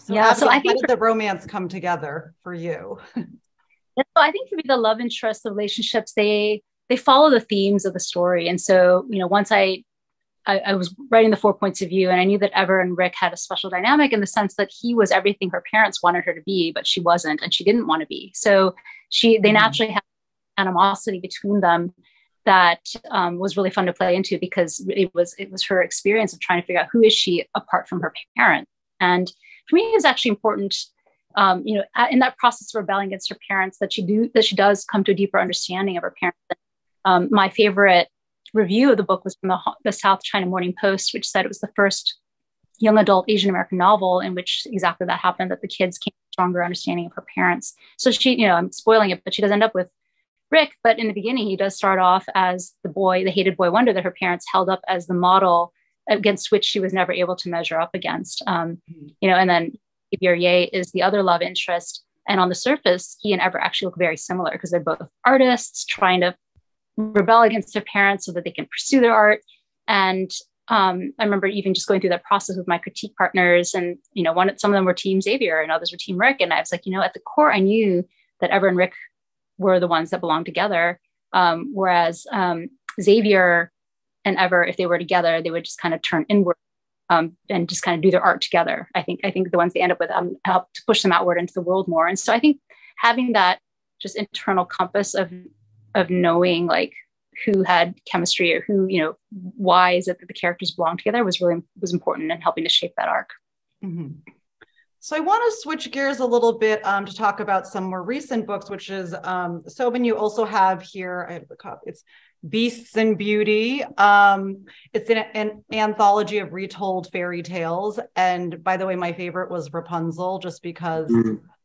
Speaker 1: So
Speaker 8: yeah,
Speaker 1: Abigail,
Speaker 8: so I
Speaker 1: how
Speaker 8: think
Speaker 1: did the romance come together for you?
Speaker 8: so I think for me, the love interests, the relationships, they follow the themes of the story. And so, once I was writing the 4 points of view, and I knew that Ever and Rick had a special dynamic in the sense that he was everything her parents wanted her to be, but she wasn't, and she didn't want to be. So they naturally had animosity between them that was really fun to play into, because it was her experience of trying to figure out who is she apart from her parents. And for me, it was actually important, in that process of rebelling against her parents, that she does come to a deeper understanding of her parents. My favorite review of the book was from the South China Morning Post, which said it was the first young adult Asian American novel in which exactly that happened, that the kids came to a stronger understanding of her parents. So she, I'm spoiling it, but she does end up with Rick. But in the beginning, he does start off as the hated boy wonder that her parents held up as the model against which she was never able to measure up against. And then Xavier Ye is the other love interest. And on the surface, he and Ever actually look very similar, because they're both artists trying to rebel against their parents so that they can pursue their art. And I remember even just going through that process with my critique partners, and some of them were Team Xavier and others were Team Rick. And I was like, at the core, I knew that Ever and Rick were the ones that belonged together. Whereas Xavier and Ever, if they were together, they would just kind of turn inward and just kind of do their art together. I think the ones they end up with help to push them outward into the world more. And so I think having that just internal compass of knowing like who had chemistry, or who, why is it that the characters belong together, was important in helping to shape that arc.
Speaker 1: Mm-hmm. So I want to switch gears a little bit to talk about some more recent books, which is Soman, you also have here, I have the copy, it's Beasts and Beauty. It's an anthology of retold fairy tales. And by the way, my favorite was Rapunzel, just because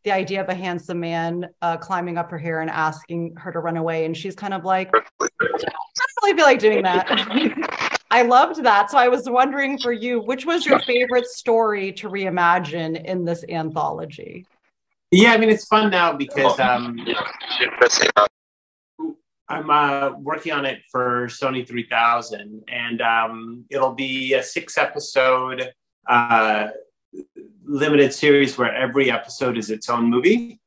Speaker 1: the idea of a handsome man climbing up her hair and asking her to run away. And she's kind of like, I don't really feel like doing that. I loved that. So I was wondering for you, which was your favorite story to reimagine in this anthology?
Speaker 4: Yeah, I mean, it's fun now because I'm working on it for Sony 3000, and it'll be a 6-episode limited series where every episode is its own movie.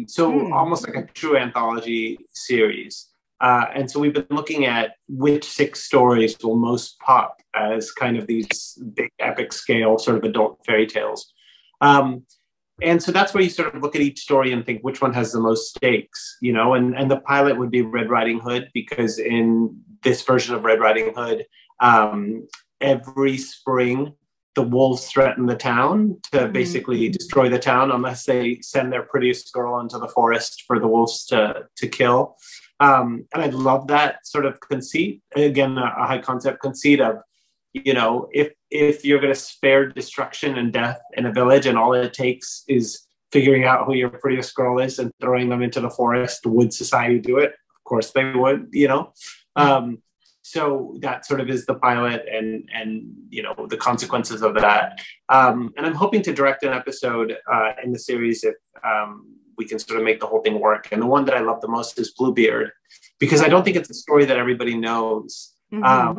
Speaker 4: So almost like a true anthology series. And so we've been looking at which 6 stories will most pop as kind of these big epic scale sort of adult fairy tales. And so that's where you sort of look at each story and think which one has the most stakes, and the pilot would be Red Riding Hood, because in this version of Red Riding Hood, every spring, the wolves threaten the town to basically destroy the town unless they send their prettiest girl into the forest for the wolves to kill. And I love that sort of conceit. Again, a high concept conceit of, if you're going to spare destruction and death in a village, and all it takes is figuring out who your prettiest girl is and throwing them into the forest, would society do it? Of course they would, So that sort of is the pilot, and the consequences of that. And I'm hoping to direct an episode in the series if we can sort of make the whole thing work. And the one that I love the most is Bluebeard, because I don't think it's a story that everybody knows. About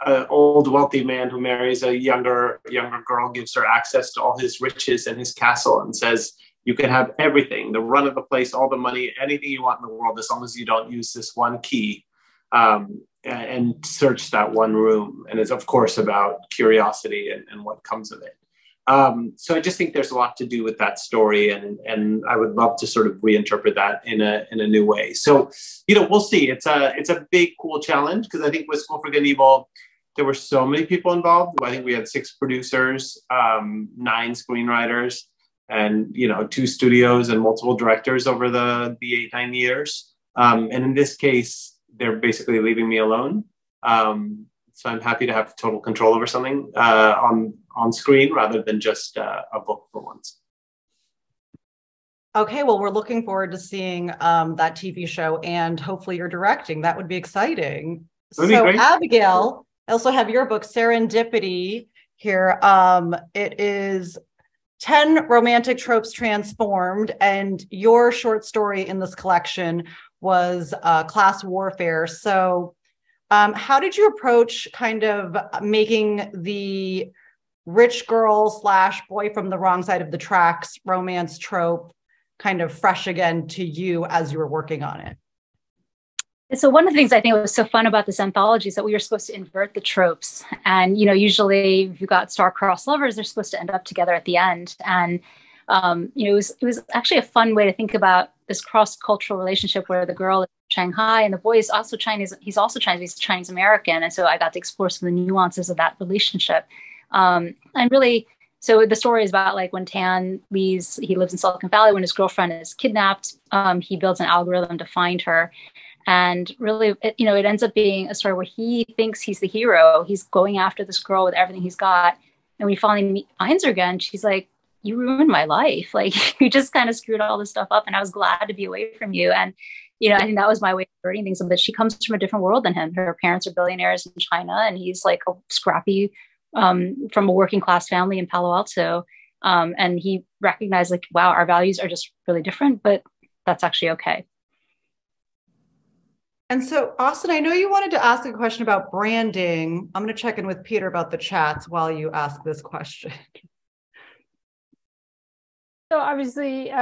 Speaker 4: an old wealthy man who marries a younger girl, gives her access to all his riches and his castle, and says, you can have everything, the run of the place, all the money, anything you want in the world, as long as you don't use this one key, and search that one room. And it's, of course, about curiosity and what comes of it. So I just think there's a lot to do with that story, and I would love to sort of reinterpret that in a new way. So, we'll see. It's a big, cool challenge, because I think with School for Good and Evil, there were so many people involved. I think we had 6 producers, 9 screenwriters, and 2 studios and multiple directors over the 8-9 years. And in this case, they're basically leaving me alone. So I'm happy to have total control over something on screen rather than just a book for once.
Speaker 1: Okay, well, we're looking forward to seeing that TV show, and hopefully you're directing. That would be exciting.
Speaker 4: That'd be great.
Speaker 1: Abigail, I also have your book, Serendipity, here. It is 10 romantic tropes transformed, and your short story in this collection was class warfare. So how did you approach kind of making the rich girl slash boy from the wrong side of the tracks romance trope kind of fresh again to you as you were working on it?
Speaker 8: So one of the things I think was so fun about this anthology is that we were supposed to invert the tropes. And, usually if you've got star-crossed lovers, they're supposed to end up together at the end. And, it was actually a fun way to think about this cross-cultural relationship where the girl is Shanghai and the boy is also Chinese. He's also Chinese, he's Chinese American. And so I got to explore some of the nuances of that relationship. And really, so the story is about like when Tan leaves, he lives in Silicon Valley, when his girlfriend is kidnapped, he builds an algorithm to find her. And really, it ends up being a story where he thinks he's the hero. He's going after this girl with everything he's got. And when he finally finds her again, she's like, you ruined my life. Like, you just kind of screwed all this stuff up. And I was glad to be away from you. And, I think that was my way of averting things. But she comes from a different world than him. Her parents are billionaires in China. And he's like a scrappy from a working class family in Palo Alto. And he recognized like, wow, our values are just really different, but that's actually okay.
Speaker 1: And so, Austin, I know you wanted to ask a question about branding. I'm going to check in with Peter about the chats while you ask this question.
Speaker 3: So obviously,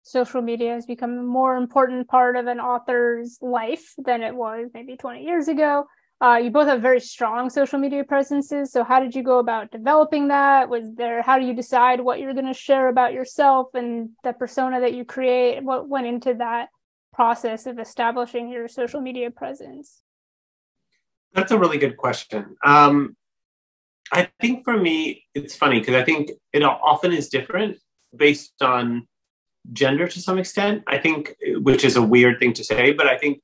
Speaker 3: social media has become a more important part of an author's life than it was maybe 20 years ago. You both have very strong social media presences. So how did you go about developing that? How do you decide what you're going to share about yourself and the persona that you create? What went into that process of establishing your social media presence?
Speaker 4: That's a really good question. I think for me, it's funny because I think it often is different based on gender to some extent, I think, which is a weird thing to say, but I think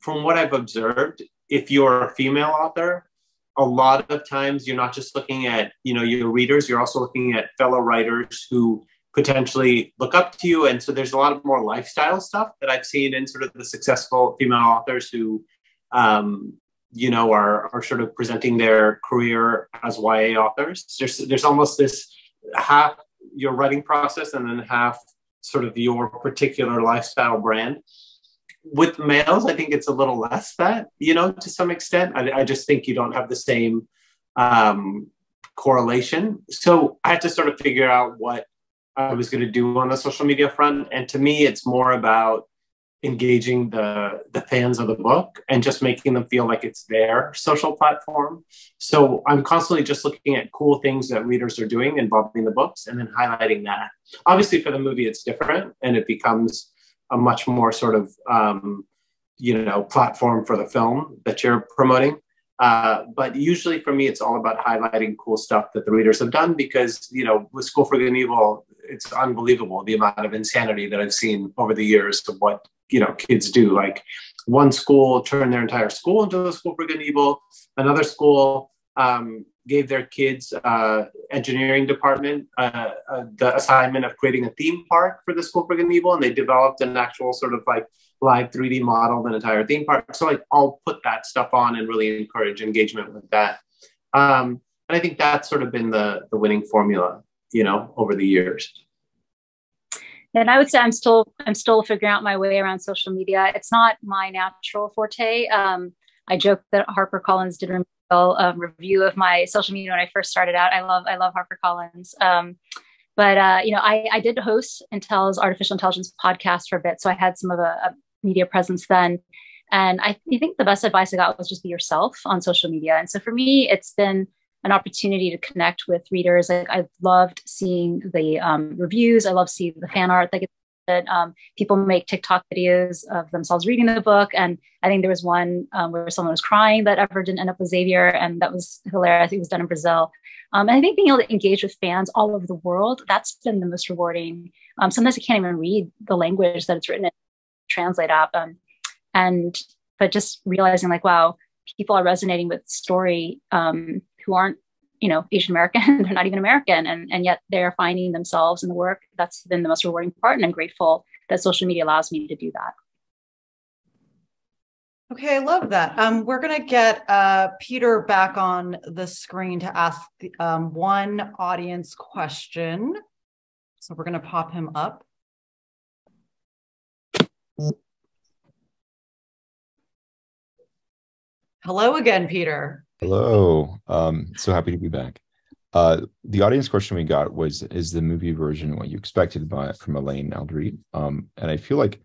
Speaker 4: from what I've observed, if you're a female author, a lot of times you're not just looking at, your readers, you're also looking at fellow writers who potentially look up to you. And so there's a lot of more lifestyle stuff that I've seen in sort of the successful female authors who, are sort of presenting their career as YA authors. There's almost this half your writing process and then half sort of your particular lifestyle brand. With males, I think it's a little less that, to some extent. I just think you don't have the same correlation. So I had to sort of figure out what I was going to do on the social media front. And to me, it's more about engaging the fans of the book and just making them feel like it's their social platform. So I'm constantly just looking at cool things that readers are doing involving the books and then highlighting that. Obviously for the movie, it's different and it becomes a much more sort of, platform for the film that you're promoting. But usually for me, it's all about highlighting cool stuff that the readers have done because, with School for Good and Evil, it's unbelievable the amount of insanity that I've seen over the years of what, kids do. Like one school turned their entire school into the School for Good and Evil. Another school gave their kids engineering department the assignment of creating a theme park for the School for Good and Evil. And they developed an actual sort of like live 3D model of an entire theme park. So like I'll put that stuff on and really encourage engagement with that. And I think that's sort of been the winning formula, over the years.
Speaker 8: And I would say I'm still figuring out my way around social media. It's not my natural forte. I joke that HarperCollins did a review of my social media when I first started out. I love HarperCollins. But I did host Intel's Artificial Intelligence podcast for a bit. So I had some of a media presence then. And I think the best advice I got was just be yourself on social media. And so for me, it's been an opportunity to connect with readers. Like I loved seeing the reviews. I love seeing the fan art that people make TikTok videos of themselves reading the book. And I think there was one where someone was crying that ever didn't end up with Xavier. And that was hilarious. I think it was done in Brazil. And I think being able to engage with fans all over the world, that's been the most rewarding. Sometimes I can't even read the language that it's written in, translate app. But just realizing like, wow, people are resonating with the story who aren't, Asian American, they're not even American. And yet they're finding themselves in the work. That's been the most rewarding part. And I'm grateful that social media allows me to do that.
Speaker 1: Okay, I love that. We're going to get Peter back on the screen to ask one audience question. So we're going to pop him up. Hello again, Peter.
Speaker 5: Hello. So happy to be back. The audience question we got was, is the movie version what you expected from Elaine Aldrete? And I feel like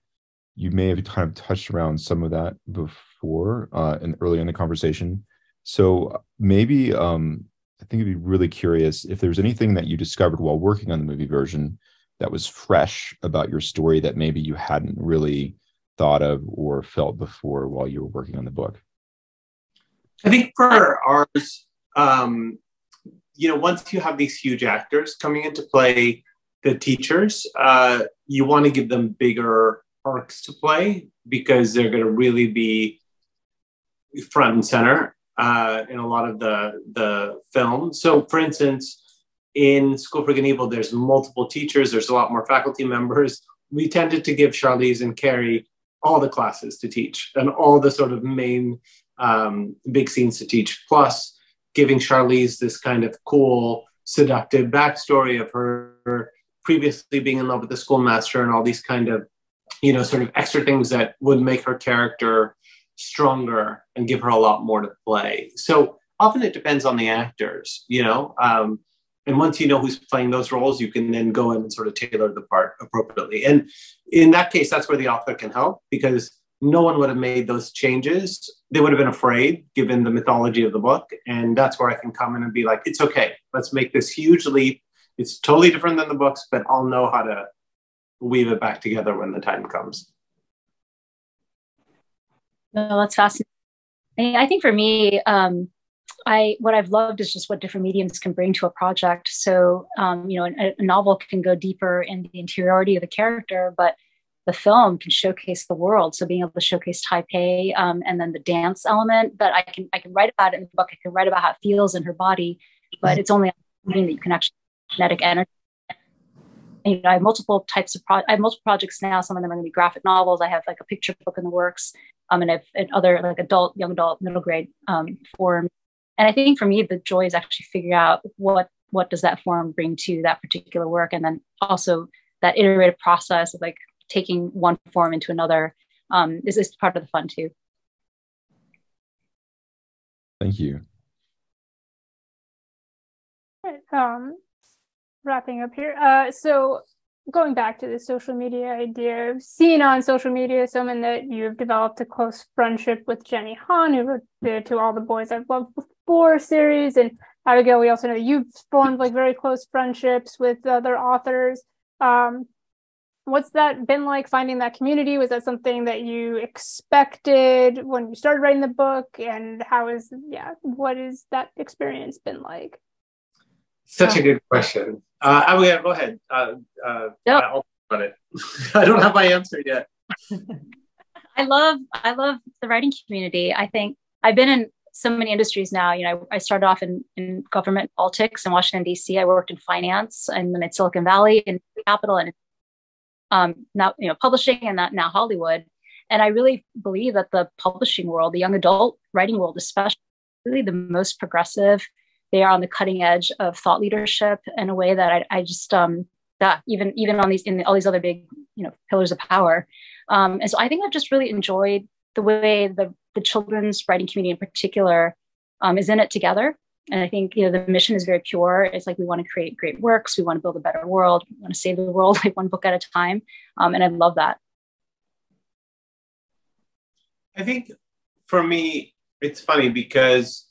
Speaker 5: you may have kind of touched around some of that before and early in the conversation. So maybe I think it'd be really curious if there's anything that you discovered while working on the movie version that was fresh about your story that maybe you hadn't really thought of or felt before while you were working on the book.
Speaker 4: I think for ours, once you have these huge actors coming in to play the teachers, you want to give them bigger arcs to play because they're going to really be front and center in a lot of the film. So, for instance, in School for Good and Evil, there's multiple teachers. There's a lot more faculty members. We tended to give Charlize and Carrie all the classes to teach and all the sort of main big scenes to teach, plus giving Charlize this kind of cool, seductive backstory of her previously being in love with the schoolmaster and all these kind of, sort of extra things that would make her character stronger and give her a lot more to play. So often it depends on the actors, and once you know who's playing those roles, you can then go in and sort of tailor the part appropriately. And in that case, that's where the author can help, because no one would have made those changes. They would have been afraid, given the mythology of the book. And that's where I can come in and be like, it's okay. Let's make this huge leap. It's totally different than the books, but I'll know how to weave it back together when the time comes.
Speaker 8: No, that's fascinating. I think for me, what I've loved is just what different mediums can bring to a project. So, a novel can go deeper in the interiority of the character, but the film can showcase the world. So being able to showcase Taipei, and then the dance element that I can write about it in the book. I can write about how it feels in her body, but it's only that you can actually kinetic energy. And, I have multiple types of I have multiple projects now. Some of them are going to be graphic novels. I have like a picture book in the works, and I've other like young adult, middle grade form. And I think for me, the joy is actually figuring out what does that form bring to that particular work, and then also that iterative process of like taking one form into another is part of the fun too.
Speaker 5: Thank you.
Speaker 3: Wrapping up here. So going back to the social media idea, I've seen on social media, Soman, that you've developed a close friendship with Jenny Han, who wrote the To All the Boys I've Loved Before series. And Abigail, we also know you've formed like very close friendships with other authors. What's that been like, finding that community? Was that something that you expected when you started writing the book? And what has that experience been like?
Speaker 4: Such a good question. Abigail, go ahead.
Speaker 8: Yep.
Speaker 4: I'll talk about it. I don't have my answer yet.
Speaker 8: I love the writing community. I think I've been in so many industries now. I started off in government politics in Washington, D.C. I worked in finance and then at Silicon Valley and capital, and now publishing, and now Hollywood. And I really believe that the publishing world, the young adult writing world especially, really the most progressive. They are on the cutting edge of thought leadership in a way that I just even on all these other big pillars of power. And so I think I've just really enjoyed the way the children's writing community in particular is in it together. And I think the mission is very pure. It's like we want to create great works. We want to build a better world. We want to save the world like one book at a time. And I love that.
Speaker 4: I think for me, it's funny because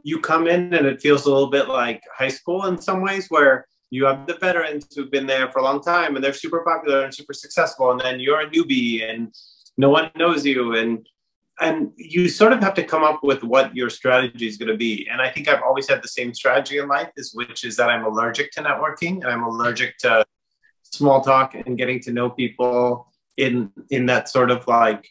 Speaker 4: you come in and it feels a little bit like high school in some ways, where you have the veterans who've been there for a long time and they're super popular and super successful. And then you're a newbie and no one knows you. And you sort of have to come up with what your strategy is going to be. And I think I've always had the same strategy in life, which is that I'm allergic to networking and I'm allergic to small talk and getting to know people in that sort of like,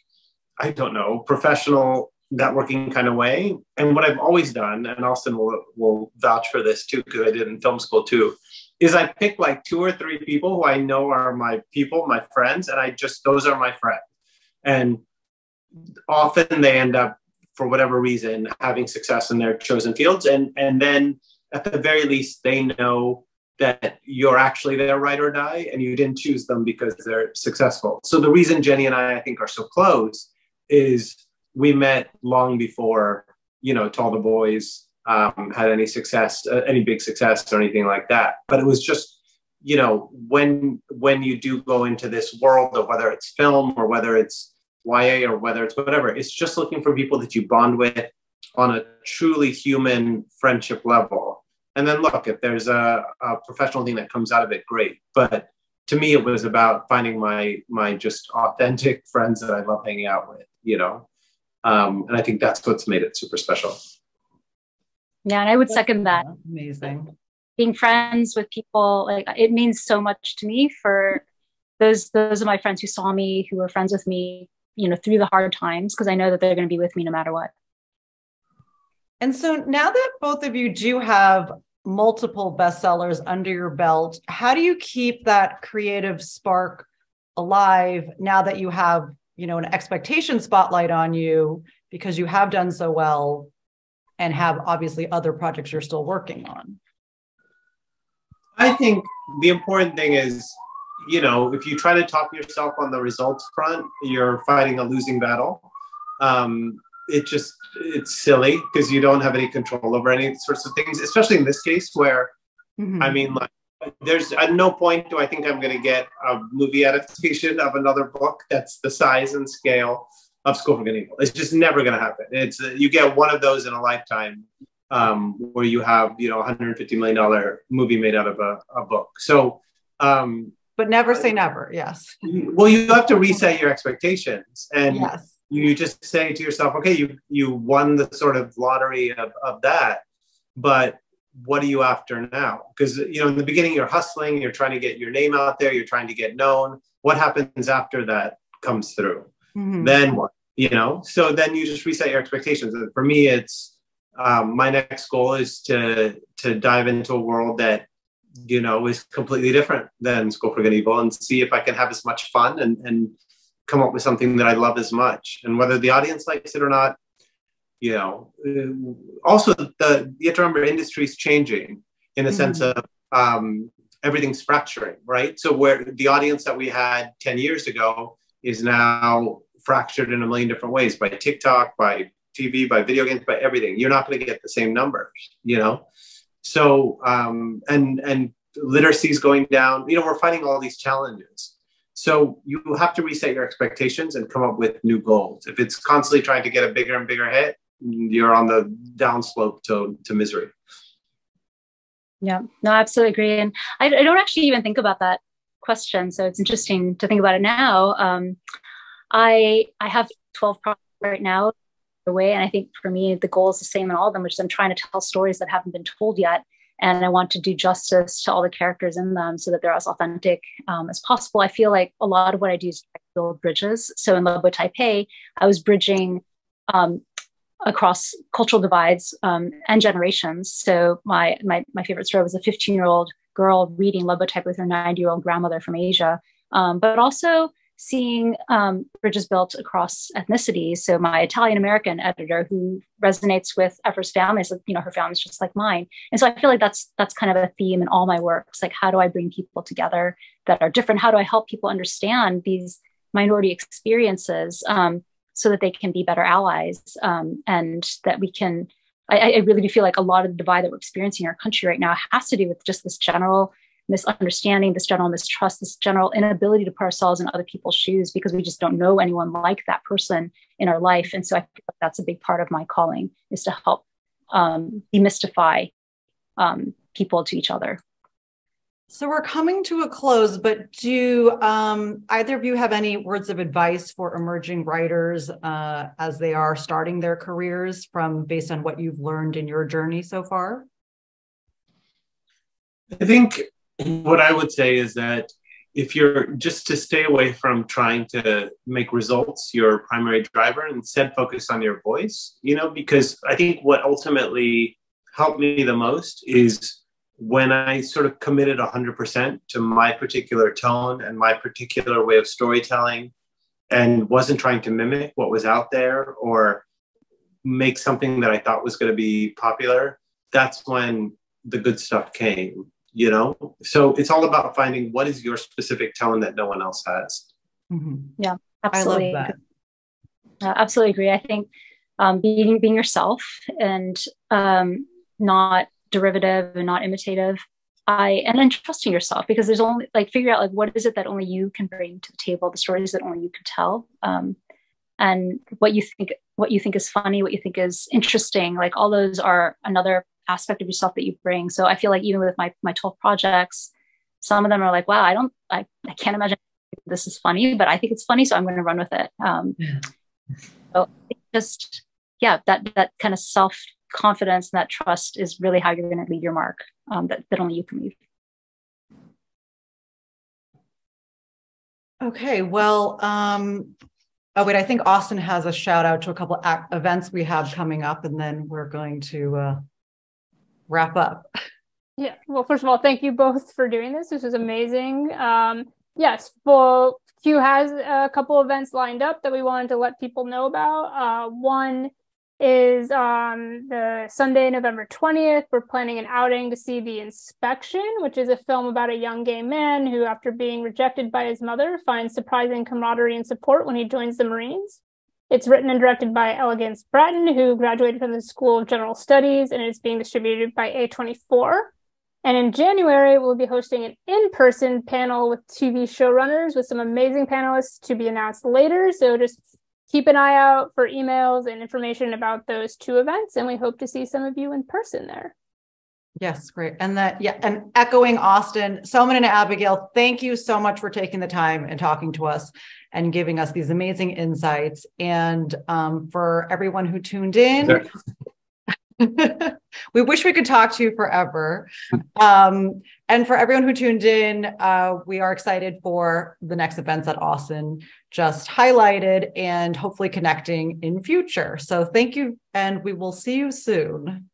Speaker 4: I don't know, professional networking kind of way. And what I've always done, and Austin will vouch for this too, because I did in film school too, is I pick like 2 or 3 people who I know are my people, my friends, and those are my friends. And often they end up, for whatever reason, having success in their chosen fields. And then at the very least, they know that you're actually their ride or die, and you didn't choose them because they're successful. So the reason Jenny and I think, are so close is we met long before, Tall the Boys had any success, any big success or anything like that. But it was just, when you do go into this world of whether it's film or whether it's YA or whether it's whatever, it's just looking for people that you bond with on a truly human friendship level. And then look, if there's a professional thing that comes out of it, great. But to me, it was about finding my just authentic friends that I love hanging out with, and I think that's what's made it super special.
Speaker 8: Yeah, and I would second that.
Speaker 1: Amazing.
Speaker 8: Being friends with people, like, it means so much to me. For those of my friends who saw me, who were friends with me, through the hard times, because I know that they're going to be with me no matter what.
Speaker 1: And so now that both of you do have multiple bestsellers under your belt, how do you keep that creative spark alive now that you have, an expectation spotlight on you because you have done so well and have obviously other projects you're still working on?
Speaker 4: I think the important thing is, if you try to top yourself on the results front, you're fighting a losing battle. It's silly because you don't have any control over any sorts of things, especially in this case where, there's at no point do I think I'm going to get a movie adaptation of another book that's the size and scale of School for Good and Evil. It's just never going to happen. It's you get one of those in a lifetime, where you have, $150 million movie made out of a book. So,
Speaker 1: but never say never. Yes.
Speaker 4: Well, you have to reset your expectations, and
Speaker 1: yes.
Speaker 4: You just say to yourself, okay, you won the sort of lottery of that, but what are you after now? Because, in the beginning you're hustling, you're trying to get your name out there, you're trying to get known. What happens after that comes through? Then what? So then you just reset your expectations. And for me, it's my next goal is to dive into a world that, is completely different than School for Good and Evil, and see if I can have as much fun and come up with something that I love as much. And whether the audience likes it or not, also you have to remember, industry's changing in the sense of everything's fracturing, right? So where the audience that we had 10 years ago is now fractured in a million different ways, by TikTok, by TV, by video games, by everything. You're not going to get the same numbers, So, and literacy is going down. We're fighting all these challenges. So you have to reset your expectations and come up with new goals. If it's constantly trying to get a bigger and bigger hit, you're on the downslope to misery.
Speaker 8: Yeah, no, I absolutely agree. And I don't actually even think about that question. So it's interesting to think about it now. I have 12 projects right now away. And I think for me, the goal is the same in all of them, which is I'm trying to tell stories that haven't been told yet. And I want to do justice to all the characters in them so that they're as authentic as possible. I feel like a lot of what I do is build bridges. So in Love Boat Taipei, I was bridging across cultural divides and generations. So my favorite story was a 15-year-old girl reading Love Boat Taipei with her 90-year-old grandmother from Asia, but also seeing bridges built across ethnicities. So my Italian-American editor, who resonates with Efra's family, so, her family's just like mine. And so I feel like that's kind of a theme in all my works. Like, how do I bring people together that are different? How do I help people understand these minority experiences so that they can be better allies, and that we can, I really do feel like a lot of the divide that we're experiencing in our country right now has to do with just this general misunderstanding, this general mistrust, this general inability to put ourselves in other people's shoes because we just don't know anyone like that person in our life. And so I feel like that's a big part of my calling, is to help demystify people to each other.
Speaker 1: So we're coming to a close, but do either of you have any words of advice for emerging writers as they are starting their careers, based on what you've learned in your journey so far?
Speaker 4: I think what I would say is that if you're just to stay away from trying to make results your primary driver, and instead focus on your voice, because I think what ultimately helped me the most is when I sort of committed 100% to my particular tone and my particular way of storytelling, and wasn't trying to mimic what was out there or make something that I thought was going to be popular, that's when the good stuff came. you know? So it's all about finding what is your specific tone that no one else has.
Speaker 8: Yeah, absolutely.
Speaker 1: I love that.
Speaker 8: Absolutely agree. I think being yourself and not derivative and not imitative. And then trusting yourself, because there's only figure out what is it that only you can bring to the table, the stories that only you can tell, and what you think is funny, what you think is interesting. All those are another aspect of yourself that you bring. So I feel like even with my 12 projects, some of them are wow, I can't imagine this is funny, but I think it's funny, so I'm going to run with it. So just that kind of self-confidence and that trust is really how you're going to leave your mark, that only you can leave.
Speaker 1: Okay, well, oh wait, I think Austin has a shout out to a couple of events we have coming up, and then we're going to wrap up.
Speaker 3: Yeah, well, first of all, thank you both for doing this. This was amazing. Yes, well, Q has a couple events lined up that we wanted to let people know about. One is on the Sunday, November 20th. We're planning an outing to see The Inspection, which is a film about a young gay man who, after being rejected by his mother, finds surprising camaraderie and support when he joins the Marines. It's written and directed by Elegance Bratton, who graduated from the School of General Studies, and it's being distributed by A24. And in January, we'll be hosting an in-person panel with TV showrunners with some amazing panelists to be announced later. So just keep an eye out for emails and information about those two events. And we hope to see some of you in person there.
Speaker 1: Yes, great. And and echoing Austin, Soman and Abigail, thank you so much for taking the time and talking to us and giving us these amazing insights. And for everyone who tuned in, we wish we could talk to you forever. And for everyone who tuned in, we are excited for the next events that Austin just highlighted and hopefully connecting in future. So thank you, and we will see you soon.